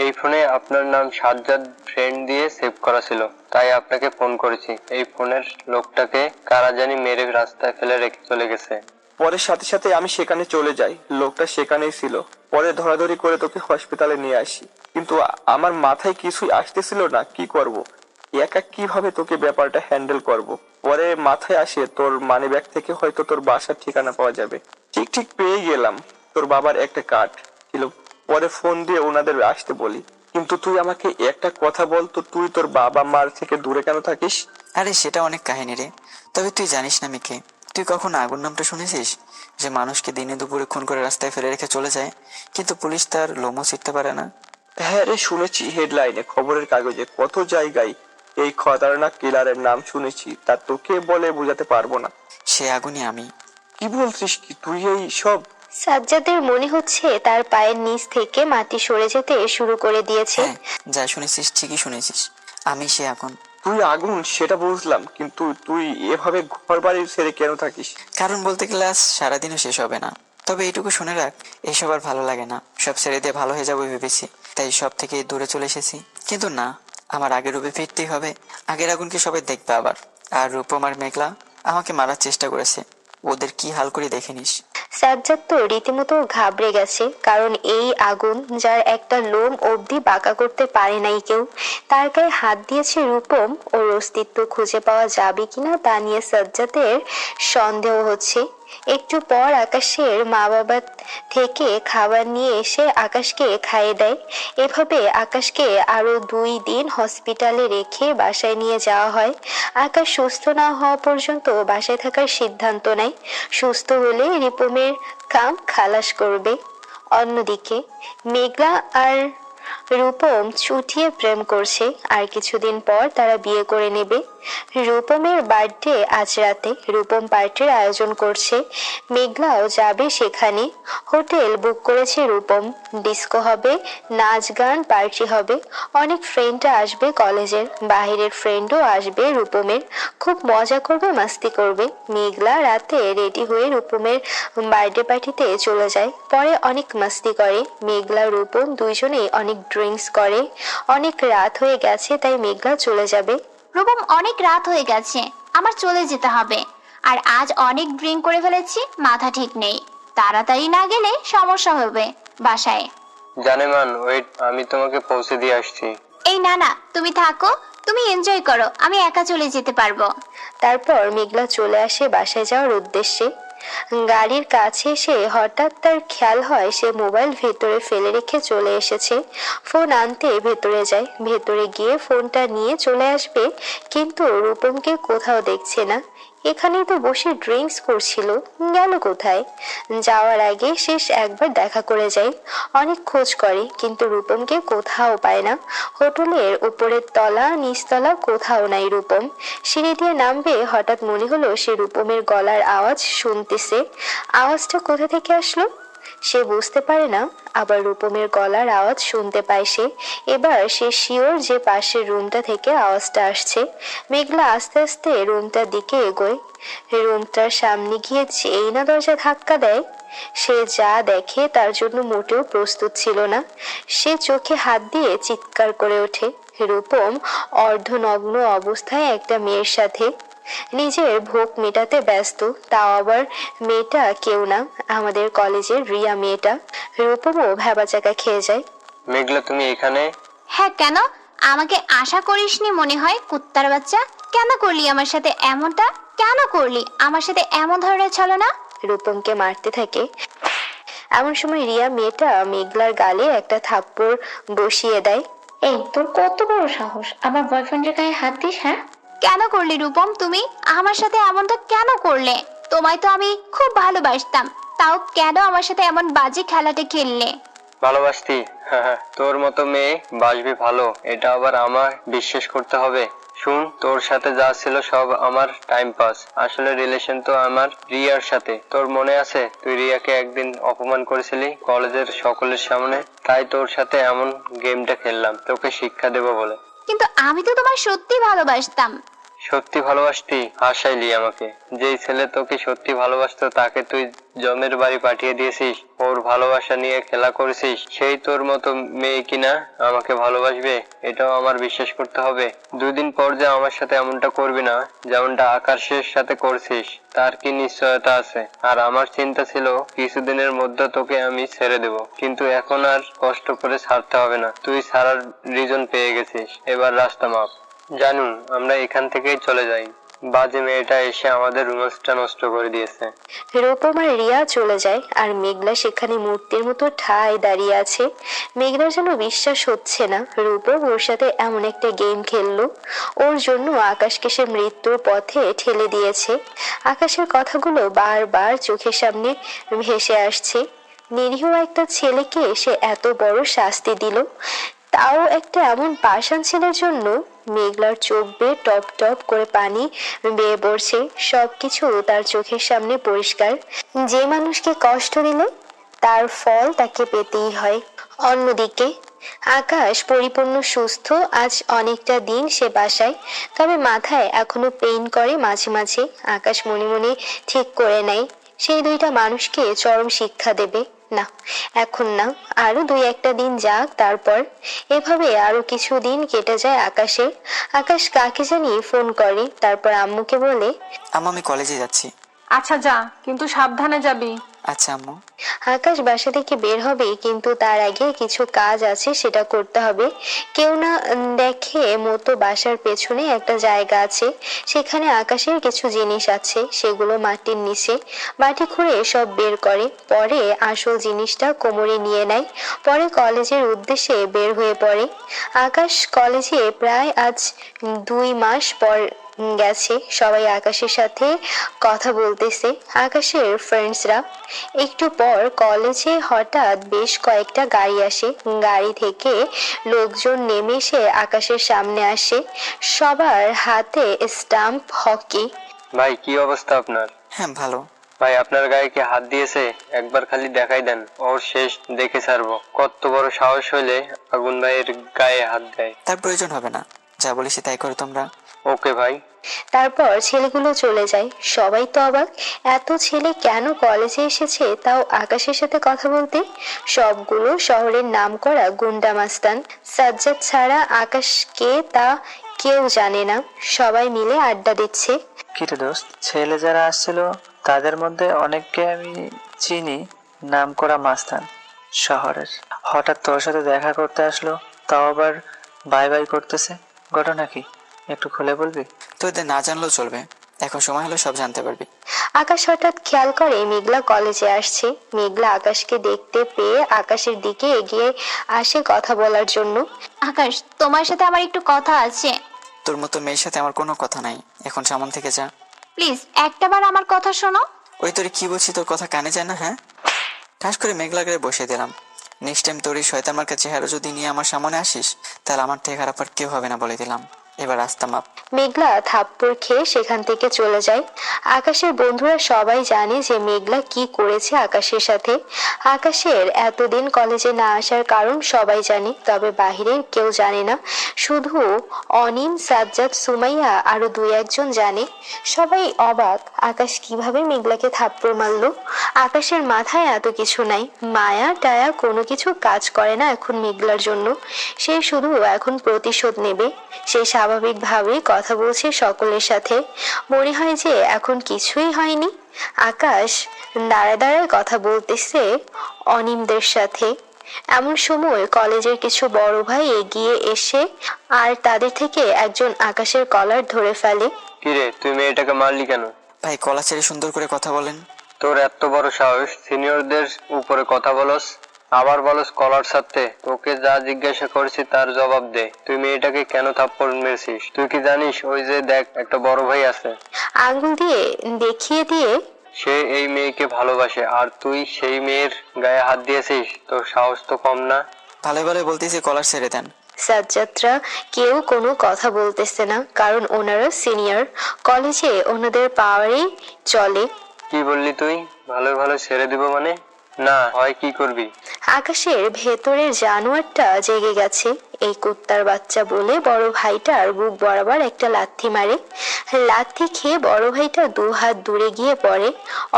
এই ফোনে আপনার নাম সাজ্জাদ ফ্রেন্ড দিয়ে সেভ করা ছিল, তাই আপনাকে ফোন করেছি। এই ফোনের লোকটাকে কারা জানি মেরে রাস্তায় ফেলে রেখে চলে গেছে। পরে সাথে সাথে আমি সেখানে চলে যাই, লোকটা সেখানেই ছিল। পরে ধরাধরি করে তোকে হসপিটালে নিয়ে আসি, কিন্তু আমার মাথায় কিছুই আসতেছিল না কি করব, একা কিভাবে তোকে ব্যাপারটা হ্যান্ডেল করব। পরে মাথায় আসে তোর মানিব্যাগ থেকে হয়তো তোর বাসার ঠিকানা পাওয়া যাবে। ঠিক পেয়ে গেলাম, তোর বাবার একটা কার্ড ছিল। পরে ফোন দিয়ে ওনাদের আসতে বলি। কিন্তু তুই আমাকে একটা কথা বল তো, তুই তোর বাবা মার থেকে দূরে কেন থাকিস? আরে সেটা অনেক কাহিনী রে। তবে তুই জানিস না মিকে, তুই কখনো আগুন নামটা শুনেছিস? যে মানুষকে দিনে দুপুরে খুন করে রাস্তায় ফেলে রেখে চলে যায়, কিন্তু পুলিশ তার লোমও ছিঁড়তে পারে না। হ্যাঁ রে, শুনেছি হেডলাইনে, খবরের কাগজে, কত জায়গায় এই খতরনাক কিলারের নাম শুনেছি। তা তোকে বলে বোঝাতে পারবো না। সে আগুনই আমি। কি বলছিস কি তুই এই সব? সাজ্জাদের মনে হচ্ছে তার পায়ের নিচ থেকে মাটি সরে যেতে শুরু করে দিয়েছে। হ্যাঁ, যা শুনেছিস ঠিকই শুনেছিস, আমি সে আগুন। তুই আগুন সেটা বুঝলাম, কিন্তু তুই এভাবে ঘর বাড়ি ছেড়ে কেন থাকিস? কারণ বলতে গেলে আজ সারাদিনও শেষ হবে না। তবে এইটুকু শুনে রাখ, এইসব আর ভালো লাগে না। সব ছেড়ে দিয়ে ভালো হয়ে যাবো ভেবেছি, তাই সব থেকে দূরে চলে এসেছি। কিন্তু না, আমার আগের রূপে ফিরতেই হবে। আগের আগুনকে সবাই দেখবে আবার। আর রূপম আর মেঘলা আমাকে মারার চেষ্টা করেছে, ওদের কি হাল করে দেখে নিস। সাজ্জাদ তো রীতিমতো ঘাবড়ে গেছে, কারণ এই আগুন যার একটা লোম অবধি বাঁকা করতে পারে নাই কেউ, তার গায়ে হাত দিয়েছে রূপম। ওর অস্তিত্ব খুঁজে পাওয়া যাবে কিনা তা নিয়ে সাজ্জাদের সন্দেহ হচ্ছে। একটু পর আকাশের মা বাবা থেকে খাবার নিয়ে এসে আকাশকে খাইয়ে দেয়। এভাবে আকাশকে আরো 2 দিন হসপিটালে রেখে বাসায় নিয়ে যাওয়া হয়। আকাশ সুস্থ না হওয়া পর্যন্ত বাসায় থাকার সিদ্ধান্ত নেয়। সুস্থ হলে রিপমের কাম খালাস করবে। অন্যদিকে মেঘলা আর রূপম চুটিয়ে প্রেম করছে, আর কিছুদিন পর তারা বিয়ে করে নেবে। রূপমের বার্থডে আজ রাতে, রূপম পার্টির আয়োজন করছে। মেঘলাও যাবে সেখানে। হোটেল বুক করেছে রূপম। ডিস্কো হবে, নাচ গান, পার্টি হবে। অনেক ফ্রেন্ডরা আসবে, কলেজের বাইরের ফ্রেন্ডও আসবে রূপমের। খুব মজা করবে, মাস্তি করবে। মেঘলা রাতে রেডি হয়ে রূপমের বার্থডে পার্টিতে চলে যায়। পরে অনেক মাস্তি করে। মেঘলা রূপম দুইজনেই অনেক ড্রিঙ্কস করে। অনেক রাত হয়ে গেছে, তাই মেঘলা চলে যাবে। রূপম, অনেক রাত হয়ে গেছে, আমার চলে যেতে হবে। আর আজ অনেক ড্রিঙ্ক করে ফেলেছি, মাথা ঠিক নেই। তাড়াতাড়ি না গেলে সমস্যা হবে বাসায়। জানেমান, ওয়েট, আমি তোমাকে পৌঁছে দিয়ে আসছি। এই না না, তুমি থাকো, তুমি এনজয় করো, আমি একা চলে যেতে পারবো। তারপর মেঘলা চলে আসে বাসায় যাওয়ার উদ্দেশ্যে। গাড়ির কাছে এসে হঠাৎ তার খেয়াল হয় সে মোবাইল ভেতরে ফেলে রেখে চলে এসেছে। ফোন আনতে ভেতরে যায়, ভেতরে গিয়ে ফোনটা নিয়ে চলে আসবে, কিন্তু রূপমকে কোথাও দেখছে না। এখানেই তো বসে ড্রিঙ্কস করছিল, গেল কোথায়? যাওয়ার আগে শেষ একবার দেখা করে যায়। অনেক খোঁজ করে, কিন্তু রূপমকে কোথাও পায় না। হোটেলের উপরের তলা নিচতলা কোথাও নাই রূপম। সিঁড়ি দিয়ে নামবে, হঠাৎ মনে হলো সে রূপমের গলার আওয়াজ শুনতেছে। আওয়াজটা কোথা থেকে আসলো সে বুঝতে পারে না, আবার রূপমের গলার আওয়াজ শুনতে পায় সে। এবার সে শিওর যে পাশের রুমটা থেকে আওয়াজটা আসছে। মেঘলা আস্তে আস্তে রুমটার দিকে এগোয়। রুমটার সামনে গিয়ে যেই না দরজা ধাক্কা দেয়, সে যা দেখে তার জন্য মোটেও প্রস্তুত ছিল না। সে চোখে হাত দিয়ে চিৎকার করে ওঠে। রূপম অর্ধনগ্ন অবস্থায় একটা মেয়ের সাথে নিজের ভোগ মেটাতে ব্যস্ত, তাও আবার মেয়েটা কেউ না, আমাদের কলেজের রিয়া মেয়েটা। রূপমও ভ্যাবাচাকা খেয়ে যায়। মেঘলা, তুমি এখানে? হ্যাঁ, কেন? আমাকে আশা করিসনি মনে হয়, কুত্তার বাচ্চা। কেন করলি আমার সাথে এমনটা? কেন করলি আমার সাথে এমন ধরনের ছলনা? রূপমকে মারতে থাকে। এমন সময় রিয়া মেয়েটা মেঘলার গালে একটা থাপ্পড় বসিয়ে দেয়। এই তোর কত বড় সাহস আমার বয়ফ্রেন্ডের গায়ে হাত দিস? হ্যাঁ, কেন করলি রূপম? তুমি আমার সাথে এমনটা কেন করলে? তোমায় তো আমি খুব ভালোবাসতাম, তাও কেন আমার সাথে এমন বাজে খেলাটা খেললে? ভালোবাসতি? তোর মতো মেয়ে বাসবি ভালো, এটা আবার আমার বিশ্বাস করতে হবে? শুন, তোর সাথে যা ছিল সব আমার টাইম পাস। আসলে রিলেশন তো আমার রিয়ার সাথে। তোর মনে আছে তুই রিয়াকে একদিন অপমান করেছিলি কলেজের সকলের সামনে? তাই তোর সাথে এমন গেমটা খেললাম তোকে শিক্ষা দেবো বলে। কিন্তু আমি তো তোমায় সত্যি ভালোবাসতাম। সত্যি ভালোবাসতি? হাসাইলি আমাকে। যেই ছেলে তোকে সত্যি ভালোবাসতো তাকে তুই জমের বাড়ি পাঠিয়ে দিয়েছিস, ওর ভালোবাসা নিয়ে খেলা করেছিস। সেই তোর মতো মেয়ে কিনা আমাকে ভালোবাসবে, এটাও আমার বিশ্বাস করতে হবে? 2 দিন পর যে আমার সাথে এমনটা করবি না যেমনটা আকাশের সাথে করছিস, তার কি নিশ্চয়তা আছে? আর আমার চিন্তা ছিল কিছুদিনের মধ্যে তোকে আমি ছেড়ে দেব, কিন্তু এখন আর কষ্ট করে ছাড়তে হবে না। তুই ছাড়ার রিজন পেয়ে গেছিস, এবার রাস্তা মাপ। জানু, আমরা এখান থেকেই চলে যাই। বাজে মেয়েটা এসে আমাদের রোমান্সটা নষ্ট করে দিয়েছে। রূপম আর রিয়া চলে যায় আর মেঘলা সেখানে মূর্তির মতো ঠায় দাঁড়িয়ে আছে। মেঘলার যেন বিশ্বাস হচ্ছে না রূপম ওর সাথে এমন একটা গেম খেললো। ওর জন্য আকাশকে সে মৃত্যুর পথে ঠেলে দিয়েছে। আকাশের কথাগুলো বারবার চোখের সামনে ভেসে আসছে। নিরীহ একটা ছেলেকে সে এত বড় শাস্তি দিল, তাও একটা এমন পাষাণ ছেলের জন্য। মেঘলার চোখ বেয়ে টপ টপ করে পানি বেয়ে পড়ছে। সবকিছু তার চোখের সামনে পরিষ্কার। যে মানুষকে কষ্ট দিলে তার ফল তাকে পেতেই হয়। অন্যদিকে আকাশ পরিপূর্ণ সুস্থ। আজ অনেকটা দিন সে বাসায়, তবে মাথায় এখনো পেইন করে মাঝে মাঝে। আকাশ মনে মনে ঠিক করে নেয় সেই 2টা মানুষকে চরম শিক্ষা দেবে। না, এখন না, আরো 2-1টা দিন যাক, তারপর। এভাবে আরো কিছু দিন কেটে যায় আকাশে। আকাশ কাকে জানি ফোন করে, তারপর আম্মুকে বলে, আম্মু আমি কলেজে যাচ্ছি। আচ্ছা যা, কিন্তু সাবধানে যাবি। আচ্ছা আম্মু। আকাশ বাসা থেকে বের হবে, কিন্তু তার আগে কিছু কাজ আছে, সেটা করতে হবে। কেউ না দেখে মতো বাসার পেছনে একটা জায়গা আছে, সেখানে আকাশের কিছু জিনিস আছে। সেগুলো মাটির নিচে মাটি খুঁড়ে সব বের করে, পরে আসল জিনিসটা কোমরে নিয়ে নেয়। পরে কলেজের উদ্দেশ্যে বের হয়ে পড়ে। আকাশ কলেজে প্রায় আজ 2 মাস পর গেছে। সবাই আকাশের সাথে কথা বলতেছে, আকাশের ফ্রেন্ডসরা। একটু পর কলেজে হঠাৎ বেশ কয়েকটা গাড়ি আসে। গাড়ি থেকে লোকজন নেমে এসে আকাশের সামনে আসে। সবার হাতে স্টাম্প, হকি। ভাই, কি অবস্থা আপনার? হ্যাঁ ভালো। ভাই, আপনার গায়ে কি হাত দিয়েছে? একবার খালি দেখাই দেন, ওর শেষ দেখে ছাড়বো। কত বড় সাহস হইলে আগুন ভাইয়ের গায়ে হাত দেয়। তার প্রয়োজন হবে না, যা বলিস তাই করো তোমরা। ওকে ভাই। তারপর ছেলেগুলো চলে যায়। সবাই তো অবাক, এত ছেলে কেন কলেজে এসেছে, তাও আকাশের সাথে কথা বলতে। সবগুলো শহরের নামকরা গুন্ডা মাস্তান। সাজ্জাদ ছাড়া আকাশকে তা কেউ জানে না। সবাই মিলে আড্ডা দিচ্ছে। কিরে দোস্ত, ছেলে যারা আসছিল তাদের মধ্যে অনেককে আমি চিনি, নাম করা মাস্তান শহরের। হঠাৎ তোর সাথে দেখা করতে আসলো, তাও আবার বাই বাই করতেছে। ঘটনা কি, একটু খুলে বলবি? তোদের না জানলেও চলবে, এখন সময় হলো সব জানতে পারবি। আকাশ হঠাৎ খেয়াল করে মেঘলা কলেজে আসছে। মেঘলা আকাশকে দেখতে পেয়ে আকাশের দিকে এগিয়ে আসে কথা বলার জন্য। আকাশ, তোমার সাথে আমার একটু কথা আছে। তোর মতো মেয়ের সাথে আমার কোনো কথা নাই, এখন সামন থেকে যা। প্লিজ একটাবার আমার কথা শোনো। ওই তোর কি বলছি, তোর কথা কানে যায় না? হ্যাঁ, ঠাস করে মেঘলাকে বসিয়ে দিলাম। নেক্সট টাইম তোর এই শয়তান মার্কা চেহারা যদি নিয়ে আমার সামনে আসিস, তাহলে আমার থেকে খারাপ আর কেউ হবে না, বলে দিলাম। এবার রাস্তা মাপ। মেঘলা থাপ্পড় খেয়ে সেখান থেকে চলে যায়। আকাশের বন্ধুরা সবাই জানে যে মেঘলা কি করেছে আকাশের সাথে। আকাশের এতদিন কলেজে না আসার কারণ সবাই জানে, তবে বাহিরের কেউ জানে না। শুধু অনিম, সাজ্জাদ, সুমাইয়া আরো 2-1 জন জানে। সবাই অবাক, আকাশ কিভাবে মেঘলাকে থাপ্পড় মারলো। আকাশের মাথায় এত কিছু নাই, মায়া টায়া কোনো কিছু কাজ করে না এখন মেঘলার জন্য। সে শুধু এখন প্রতিশোধ নেবে। সে স্বাভাবিকভাবে কথা বলছে সকলের সাথে, মনে হয় যে এখন কিছুই হয়নি। আকাশ দাঁড়ায় দাঁড়ায় কথা বলতেছে অনিমদের সাথে। এমন সময় কলেজের কিছু বড় ভাই এগিয়ে এসে আর তাদের থেকে একজন আকাশের কলার ধরে ফেলে। কিরে, তুই মেয়েটাকে মারলি কেন? ভাই, কলা ছেড়ে সুন্দর করে কথা বলেন। তোর এত বড় সাহস, সিনিয়রদের উপরে কথা বলস, আবার বলস কলার সাথে। তোকে যা জিজ্ঞাসা করছি তার জবাব দে। তুই মেয়েটাকে কেন থাপ্পড় মেরেছিস? তুই কি জানিস ওই যে দেখ একটা বড় ভাই আছে? আঙ্গুল দিয়ে দেখিয়ে দিয়ে সে এই মেয়েকে ভালোবাসে আর তুই সেই মেয়ের গায়ে হাত দিয়েছিস, তোর সাহস তো কম না। ভালো ভালো বলতেছি কলার ছেড়ে দেন। সাজ্জাদরা কেউ কোনো কথা বলতেছে না, কারণ ওনারা সিনিয়র, কলেজে ওনাদের পাওয়ারই চলে। কি বললি তুই? ভালো ভালো ছেড়ে দিব মানে? না হয় কি করবি? আকাশের ভেতরের জানোয়ারটা জেগে গেছে। এই কুত্তার বাচ্চা বলে বড় ভাইটার বুক বরাবর একটা লাথি মারে। লাথি খেয়ে বড় ভাইটা 2 হাত দূরে গিয়ে পড়ে।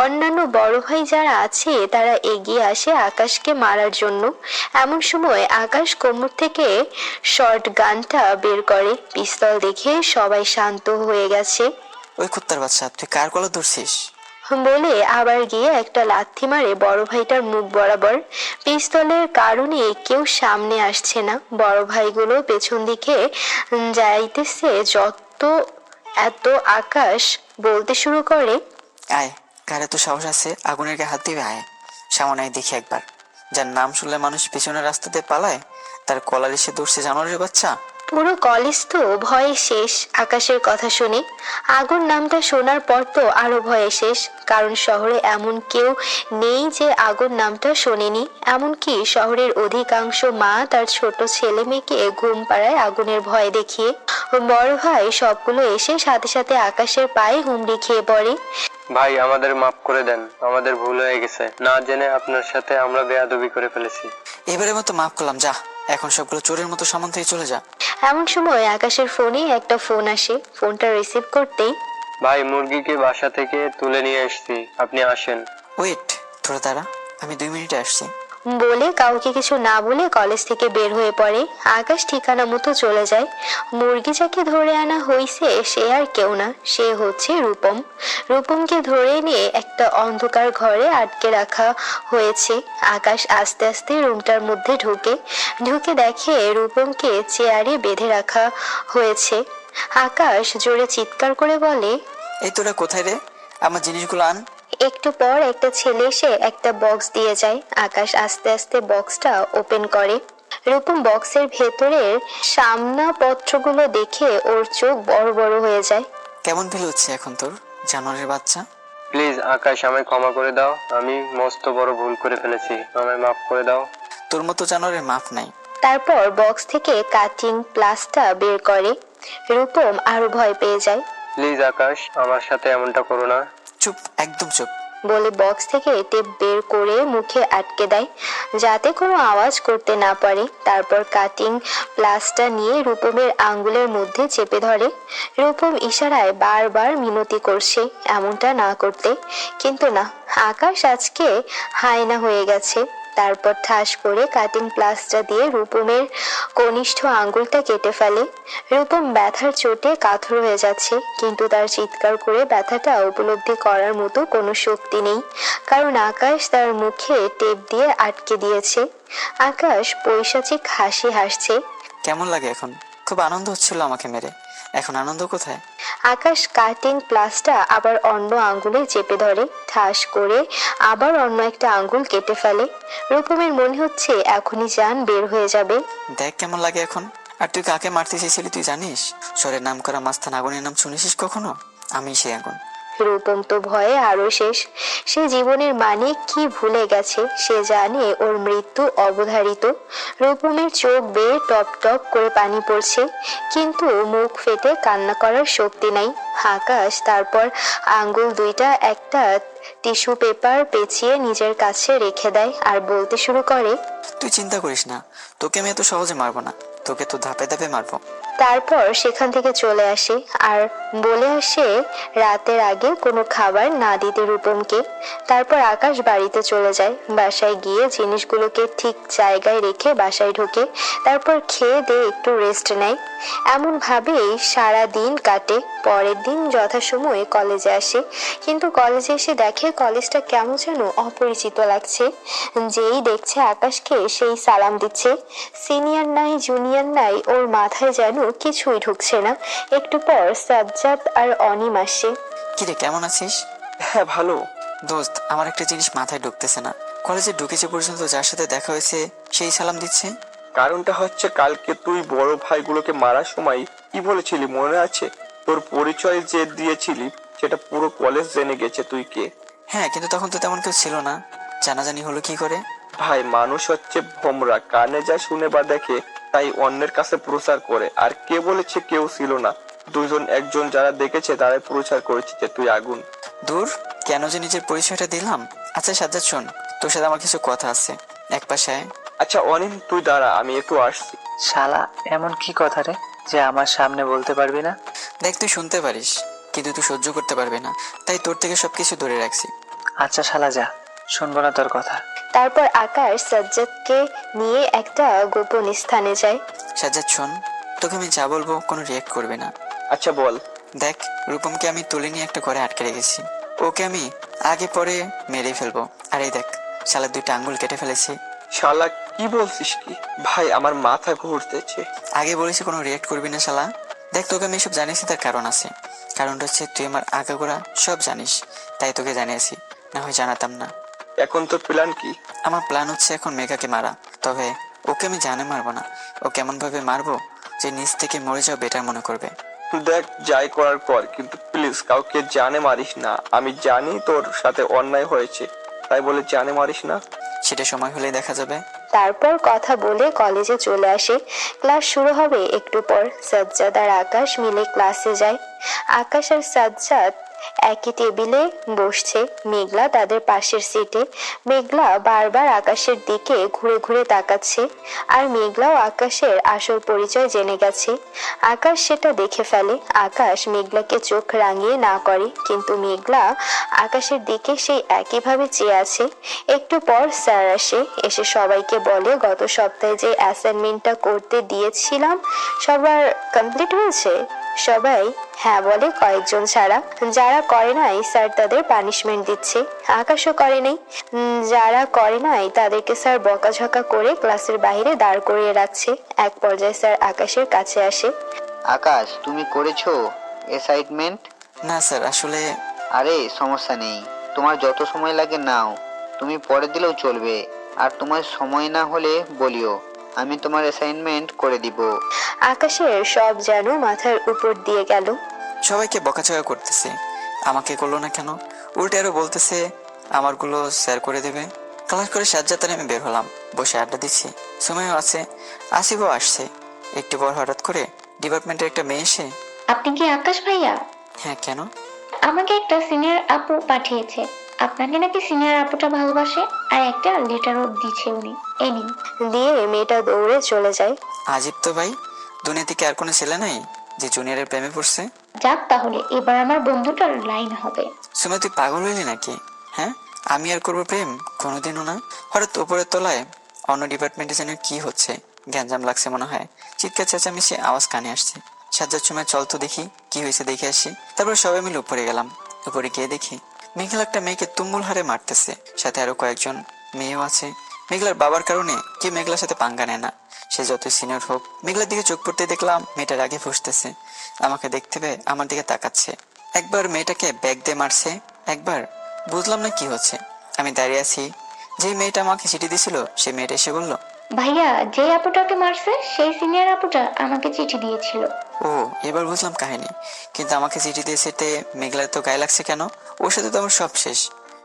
অন্যান্য বড় ভাই যারা আছে তারা এগিয়ে আসে আকাশকে মারার জন্য। এমন সময় আকাশ কোমর থেকে শর্ট গানটা বের করে। পিস্তল দেখে সবাই শান্ত হয়ে গেছে ওই কুত্তার বাচ্চা, তুই কার কলা ধরছিস? বলে আবার গিয়ে একটা লাথি মারে বড় ভাইটার মুখ বরাবর। পিস্তলের কারণে কেউ সামনে আসছে না, বড় ভাইগুলো পেছন দিকে যাইতেছে। এত আকাশ বলতে শুরু করে, আয়, কার এত সাহস আছে আগুনের গায়ে হাত দিবে? আয় সামনে আয়, দেখি একবার। যার নাম শুনলে মানুষ পিছনের রাস্তাতে পালায়, তার কলার এসে দৌড়ছে জানোয়ারের বাচ্চা। পুরো কলেজ তো ভয়ে শেষ আকাশের কথা শুনে। আগুন নামটা শোনার পর তো আরো ভয়ে শেষ, কারণ শহরে এমন কেউ নেই যে আগুন নামটা শোনেনি। এমনকি শহরের অধিকাংশ মা তার ছোট ছেলে মেয়েকে ঘুম পাড়ায় আগুনের ভয় দেখিয়ে। বড় ভাই সবগুলো এসে সাথে সাথে আকাশের পায়ে হুমড়ি খেয়ে পড়ে। ভাই আমাদের মাফ করে দেন, আমাদের ভুল হয়ে গেছে, না জেনে আপনার সাথে আমরা বেয়াদবি করে ফেলেছি। এবারের মতো মাফ করলাম, যা এখন সবগুলো চোরের মতো সামন থেকে চলে যা। এমন সময় আকাশের ফোনে একটা ফোন আসে। ফোনটা রিসিভ করতেই, ভাই মুরগিকে বাসা থেকে তুলে নিয়ে এসেছি, আপনি আসেন। ওয়েট, থোড়া দাঁড়া, আমি 2 মিনিটে আসছি। বলে কাউকে কিছু না বলে কলেজ থেকে বের হয়ে পড়ে। আকাশ ঠিকানা মতো চলে যায়। মুরগি যাকে ধরে আনা হয়েছে সে আর কেউ না, সে হচ্ছে রূপম। রূপমকে ধরে নিয়ে একটা অন্ধকার ঘরে আটকে রাখা হয়েছে। আকাশ আস্তে আস্তে রুমটার মধ্যে ঢুকে দেখে রূপমকে চেয়ারে বেঁধে রাখা হয়েছে। আকাশ জোরে চিৎকার করে বলে, এই তোরা কোথায় রে? আমার জিনিসগুলো আন। একটু পর একটা ছেলে এসে একটা বক্স দিয়ে যায়। আকাশ আস্তে আস্তে বক্সটা ওপেন করে। রূপম বক্সের ভেতরের সামনাপত্রগুলো দেখে ওর চোখ বড় বড় হয়ে যায়। কেমন ফিল হচ্ছে এখন তোর, জানোয়ারের বাচ্চা? প্লিজ আকাশ, আমায় ক্ষমা করে দাও, আমি মস্ত বড় ভুল করে ফেলেছি, আমায় মাফ করে দাও। তোর মতো জানোয়ারের মাপ নাই। তারপর বক্স থেকে কাটিং প্লাসটা বের করে। রূপম আরো ভয় পেয়ে যায়। প্লিজ আকাশ, আমার সাথে এমনটা করো না। চুপ, একদম চুপ। বলে বক্স থেকে টেপ বের করে মুখে আটকে দেয় যাতে কোনো আওয়াজ করতে না পারে। তারপর কাটিং প্লাসটা নিয়ে রূপমের আঙ্গুলের মধ্যে চেপে ধরে। রূপম ইশারায় বারবার মিনতি করছে এমনটা না করতে, কিন্তু না, আকাশ আজকে হায়না হয়ে গেছে। তারপর ঠাস করে কাটিং প্লাসটা দিয়ে রূপমের কনিষ্ঠ আঙ্গুলটা কেটে ফেলে। রূপম ব্যথার চোটে কাতর হয়ে যাচ্ছে, কিন্তু তার চিৎকার করে ব্যথাটা উপলব্ধি করার মতো কোনো শক্তি নেই, কারণ আকাশ তার মুখে টেপ দিয়ে আটকে দিয়েছে। আকাশ পৈশাচিক হাসি হাসছে। কেমন লাগে এখন? খুব আনন্দ হচ্ছিল আমাকে মেরে, এখন আনন্দ কোথায়? আকাশ কাটিং প্লাসটা আবার অন্য আঙ্গুলে চেপে ধরে। ঠাস করে আবার অন্য একটা আঙ্গুল কেটে ফেলে। রূপমের মনে হচ্ছে এখনই জান বের হয়ে যাবে। দেখ কেমন লাগে এখন। আর তুই কাকে মারতে চেয়েছিলি তুই জানিস? শহরের নাম করা মাস্তান আগুনের নাম শুনেছিস কখনো? আমি সেই আগুন। রূপম তো ভয়ে আরো শেষ। সে জীবনের মানে কি ভুলে গেছে। সে জানে ওর মৃত্যু অবধারিত। রূপমের চোখ বেয়ে টপ টপ করে পানি পড়ছে, কিন্তু মুখ ফেটে কান্না করার শক্তি নাই। আকাশ তারপর আঙ্গুল দুইটা একটা টিস্যু পেপার পেঁচিয়ে নিজের কাছে রেখে দেয় আর বলতে শুরু করে, তুই চিন্তা করিস না, তোকে আমি এত সহজে মারবো না, তোকে তো ধাপে ধাপে মারবো। তারপর সেখান থেকে চলে আসে আর বলে আসে রাতের আগে কোনো খাবার না দিতে রূপমকে। তারপর আকাশ বাড়িতে চলে যায়। বাসায় গিয়ে জিনিসগুলোকে ঠিক জায়গায় রেখে বাসায় ঢোকে। তারপর খেয়ে দিয়ে একটু রেস্ট নেয়। এমন ভাবেই সারা দিন কাটে। পরের দিন যথাসময়ে কলেজে আসে, কিন্তু কলেজে এসে দেখে কলেজটা কেমন যেন অপরিচিত লাগছে। যেই দেখছে আকাশকে সেই সালাম দিচ্ছে। সিনিয়র নাই জুনিয়র নাই, ওর মাথায় যেন কিছুই ঢুকছে না। একটু পর সাজ্জাদ আর অনিম আসে। কিরে কেমন আছিস? হ্যাঁ ভালো। দোস্ত, আমার একটা জিনিস মাথায় ঢুকতেছে না। কলেজে ঢুকেছে পর্যন্ত যার সাথে দেখা হয়েছে সেই সালাম দিচ্ছে। কারণটা হচ্ছে কালকে তুই বড় ভাইগুলোকে মারার সময় কি বলেছিলি মনে আছে? তোর পরিচয় যে দিয়েছিলি সেটা পুরো কলেজ জেনে গেছে তুই কে। হ্যাঁ, কিন্তু তখন তো তেমন কেউ ছিল না, জানাজানি হলো কি করে? ভাই, মানুষ হচ্ছে ভোমরা, কানে যা শুনে বা দেখে তাই অন্যের কাছে প্রচার করে। আর কে বলেছে কেউ ছিল না? দুজন একজন যারা দেখেছে তারাই প্রচার করেছে যে তুই আগুন। দূর, কেন যে নিজের পরিচয়টা দিলাম। আচ্ছা সাজ্জাদ শোন, তোর সাথে আমার কিছু কথা আছে, এক পাশে আয়। আচ্ছা অনিম, তুই দাঁড়া, আমি একটু আসছি। শালা, এমন কি কথা রে যে আমার সামনে বলতে পারবি না? দেখ, তুই শুনতে পারিস কিন্তু তুই সহ্য করতে পারবি না, তাই তোর থেকে সবকিছু দূরে রাখছি। আচ্ছা শালা যা, শুনবো না তোর কথা। তারপর আকাশ সাজ্জাদকে নিয়ে একটা গোপন স্থানে যায়। সাজ্জাদ শোন, তোকে আমি যা বলবো কোনো রিয়েক্ট করবে না। আচ্ছা বল। দেখ, রূপমকে আমি তুলে নিয়ে একটা ঘরে আটকে রেখেছি। ওকে আমি আগে পরে মেরে ফেলবো। আর এই দেখ, শালার 2টা আঙ্গুল কেটে ফেলেছি। শালা কি বলছিস কি? ভাই, আমার মাথা ঘুরতেছে। আগে বলেছি কোনো রিয়েক্ট করবি না শালা। দেখ, তোকে আমি এসব জানিয়েছি তার কারণ আছে। কারণটা হচ্ছে তুই আমার আগাগোড়া সব জানিস, তাই তোকে জানিয়েছি, না হয় জানাতাম না। এখন তোর প্ল্যান কি? আমার প্ল্যান হচ্ছে এখন মেঘাকে মারা। তবে ওকে আমি জানে মারবো না, ও কেমন ভাবে মারবো যে নিজ থেকে মরে যাওয়া বেটার মনে করবে। দেখ, যাই করার কর, কিন্তু প্লিজ কাউকে জানে মারিস না। আমি জানি তোর সাথে অন্যায় হয়েছে, তাই বলে জানে মারিস না। সেটা সময় হলে দেখা যাবে। তারপর কথা বলে কলেজে চলে আসে। ক্লাস শুরু হবে একটু পর। সাজ্জাদ আর আকাশ মিলে ক্লাসে যায়। আকাশ আর সাজ্জাদ একই টেবিলে বসছে, মেঘলা তাদের পাশের সিটে। মেঘলা বারবার আকাশের দিকে ঘুরে ঘুরে তাকাচ্ছে, আর মেঘলাও আকাশের আসল পরিচয় জেনে গেছে। আকাশ সেটা দেখে ফেলে। আকাশ মেঘলাকে চোখ রাঙিয়ে না করে, কিন্তু মেঘলা আকাশের দিকে সেই একইভাবে চেয়ে আছে। একটু পর স্যার এসে সবাইকে বলে, গত সপ্তাহে যে অ্যাসাইনমেন্টটা করতে দিয়েছিলাম সবার কমপ্লিট হয়েছে? সবাই হ্যাঁ বলে, কয়েকজন ছাড়া। যারা করে নাই স্যার তাদের পানিশমেন্ট দিচ্ছে। আকাশও করে নাই। যারা করে নাই তাদেরকে স্যার বকাঝকা করে ক্লাসের বাইরে দাঁড় করিয়ে রাখছে। এক পর্যায়ে স্যার আকাশের কাছে আসে। আকাশ, তুমি করেছো অ্যাসাইনমেন্ট? না স্যার, আসলে আরে সমস্যা নেই, তোমার যত সময় লাগে নাও, তুমি পরে দিলেও চলবে। আর তোমার সময় না হলে বলিও, আমি তোমার অ্যাসাইনমেন্ট করে দিব। আকাশের সব যেন মাথার উপর দিয়ে গেল। সবাইকে বকাঝকা করতেছে, আমাকে করলো না কেন? উল্টে আরো বলতেছে আমারগুলো স্যার করে দেবে। ক্লাস করে সাজ্জাতারে আমি বের হলাম, বসে আড্ডা দিচ্ছি। সময়ও আছে, আসিবও আসছে। একটু পর হঠাৎ করে ডিপার্টমেন্টের একটা মেয়ে এসে, আপনি কি আকাশ ভাইয়া? হ্যাঁ কেন? আমাকে একটা সিনিয়র আপু পাঠিয়েছে, আপনাকে নাকি সিনিয়র আপুটা ভালোবাসে, আর একটা লেটারও দিচ্ছে উনি, এই নিন। দিয়ে মেয়েটা দৌড়ে চলে যায়। আজিব তো ভাই, দুনিয়াতে কি আর কোনো ছেলে নাই যে জুনিয়রের প্রেমে পড়ছে? যাক, তাহলে এবার আমার বন্ধুটার লাইন হবে। সুমা, তুই পাগল হইলি নাকি? হ্যাঁ, আমি আর করবো প্রেম? কোনোদিনও না। হঠাৎ উপরের তলায় অন্য ডিপার্টমেন্টে যেন কি হচ্ছে, গ্যাঞ্জাম লাগছে মনে হয়। চিৎকার চেঁচামেচি আওয়াজ কানে আসছে। সাজ্জাদ সময় চল তো দেখি কি হয়েছে, দেখে আসি। তারপর সবাই মিলে উপরে গেলাম। উপরে গিয়ে দেখি মেঘলা একটা মেয়েকে তুমুল হারে মারতেছে, সাথে আরো কয়েকজন মেয়েও আছে। মেঘলার বাবার কারণে কি মেঘলার সাথে পাঙ্গা নেয় না, সে যত সিনিয়র হোক। মেঘলার দিকে চোখ পড়তে দেখলাম মেয়েটার আগে ফুসতেছে, আমাকে দেখতে পেয়ে আমার দিকে তাকাচ্ছে। একবার মেয়েটাকে ব্যাগ দিয়ে মারছে, একবার বুঝলাম না কি হচ্ছে। আমি দাঁড়িয়ে আছি, যেই মেয়েটা আমাকে চিঠি দিছিল সেই মেয়েটা এসে বলল, ভাইয়া, যে আপুটাকে মারছে সেই সিনিয়র আপুটা আমাকে চিঠি দিয়েছিল। ও, এবার বুঝলাম কাহিনী। কিন্তু আমাকে চিঠি দিয়েছে মেঘলার তো গায়ে লাগছে কেন? ওর সাথে তো আমার সব শেষ।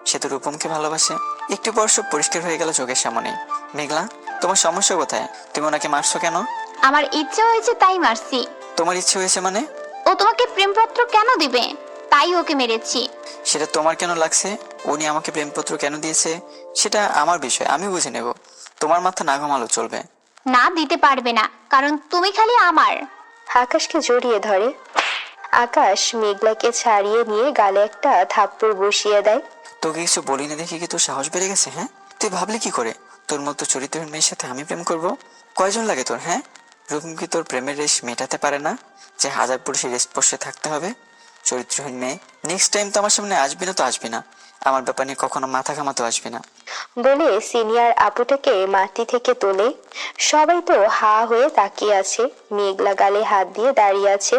সে তো রূপমকে ভালোবাসে। একটু পর সব পরিষ্কার হয়ে গেল চোখের সামনে। মেঘলা, তোমার সমস্যা কোথায়? তুমি ওনাকে মারছো কেন? আমার ইচ্ছে হয়েছে তাই মারছি। তোমার ইচ্ছে হয়েছে মানে? ও তোমাকে প্রেমপত্র কেন দিবে, তাই ওকে মেরেছি। সেটা তোমার কেন লাগছে? উনি আমাকে প্রেমপত্র কেন দিয়েছে সেটা আমার বিষয়, আমি বুঝে নেব। তোমার মাথা না ঘামালো চলবে না, দিতে পারবে না, কারণ তুমি খালি আমার। আকাশকে জড়িয়ে ধরে। আকাশ মেঘলাকে ছাড়িয়ে নিয়ে গালে একটা থাপ্পড় বসিয়ে দেয়। তোকে কিছু বলি না দেখে কি তোর সাহস বেড়ে গেছে? হ্যাঁ, তুই ভাবলি কি করে তোর মতো চরিত্রহীন মেয়ের সাথে আমি প্রেম করব? কয়জন লাগে তোর? হ্যাঁ, রূপম কি তোর প্রেমের রেশ মেটাতে পারে না যে হাজার পুরুষের স্পর্শে থাকতে হবে? চরিত্রহীন মেয়ে, নেক্সট টাইম তো আমার সামনে আসবি না, তো আসবি না। আমার ব্যাপার নিয়ে কখনো মাথা ঘামাতে আসবি না। বলে সিনিয়র আপুটাকে মাটি থেকে তোলে। সবাই তো হা হয়ে তাকিয়ে আছে। মেঘলা গালে হাত দিয়ে দাঁড়িয়ে আছে,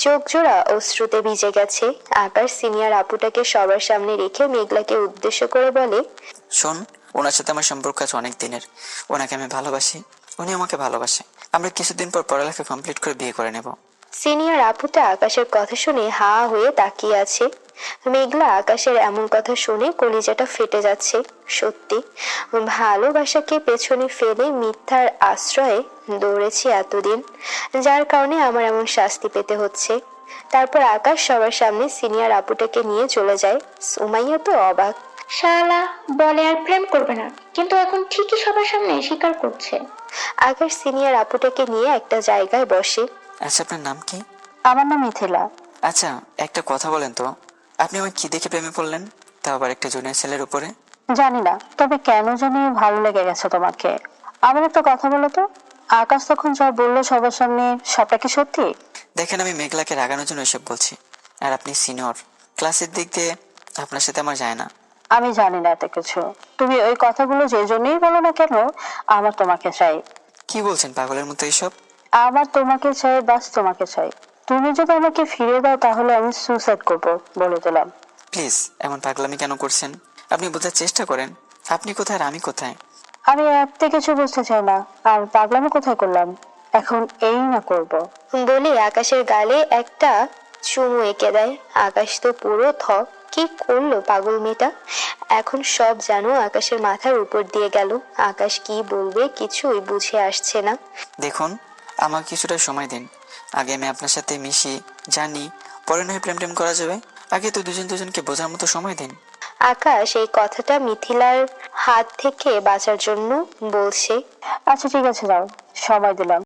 চোখ জোড়া অশ্রুতে ভিজে গেছে। আকাশ সিনিয়র আপুটাকে সবার সামনে রেখে মেঘলাকে উদ্দেশ্য করে বলে, শোন, ওনার সাথে আমার সম্পর্ক আছে অনেক দিনের। ওনাকে আমি ভালোবাসি, উনি আমাকে ভালোবাসে। আমরা কিছুদিন পর পড়ালেখা কমপ্লিট করে বিয়ে করে নেব। সিনিয়র আপুটা আকাশের কথা শুনে হা হয়ে তাকিয়ে আছে। মেঘলা আকাশের এমন কথা শুনে কলিজাটা ফেটে যাচ্ছে। সত্যি ভালোবাসাকে পেছনে ফেলে মিথ্যার আশ্রয়ে দৌড়েছি এতদিন, যার কারণে আমার এমন শাস্তি পেতে হচ্ছে। তারপর আকাশ সবার সামনে সিনিয়র আপুটাকে নিয়ে চলে যায়। সুমাইয়া তো অবাক। শালা বলে আর প্রেম করবে না, কিন্তু এখন ঠিকই সবার সামনে স্বীকার করছে। আকাশ সিনিয়র আপুটাকে নিয়ে একটা জায়গায় বসে। আচ্ছা, আপনার নাম কি? আমার নাম মিথিলা। আচ্ছা, একটা কথা বলেন তো, আপনি আমায় কি দেখে প্রেমে পড়লেন, তাও আবার একটা জুনিয়র ছেলের উপরে? জানি না, তবে কেন জানি ভালো লেগে গেছে তোমাকে। আমার একটা কথা বলো তো, আকাশ তখন যা বললো সবার সামনে, সবটা কি সত্যি? দেখেন, আমি মেঘলাকে রাগানোর জন্য এসব বলছি, আর আপনি সিনিয়র, ক্লাসের দিক দিয়ে আপনার সাথে আমার যায় না। আমি জানি না এত কিছু, তুমি ওই কথাগুলো যে জন্যই বলো না কেন, আমার তোমাকে চাই। কি বলছেন পাগলের মতো এইসব? আমার তোমাকে চাই, বাস তোমাকে চাই। তুমি যদি আমাকে ফিরে দাও তাহলে আমি সুসাইড করবো, বলে দিলাম। প্লিজ, এমন পাগলামি কেন করছেন? আপনি বোঝার চেষ্টা করেন, আপনি কোথায় আর আমি কোথায়। আমি এত কিছু বুঝতে চাই না, আর পাগলামি কোথায় করলাম, এখন এই না করব। বলে আকাশের গালে একটা চুমু এঁকে দেয়। আকাশ তো পুরো থ। কি করলো পাগল মেয়েটা? এখন সব যেন আকাশের মাথার উপর দিয়ে গেল। আকাশ কি বলবে কিছুই বুঝে আসছে না। দেখুন, আমাকে কিছুটা সময় দিন, আগে আমি আপনার সাথে মিশি, জানি, পরে নয় প্রেম টেম করা যাবে। আগে তো দুজন দুজনকে বোঝার মতো সময় দিন। আকাশ এই কথাটা মিথিলার হাত থেকে বাঁচার জন্য বলছে। আচ্ছা ঠিক আছে, যাও, সময় দিলাম।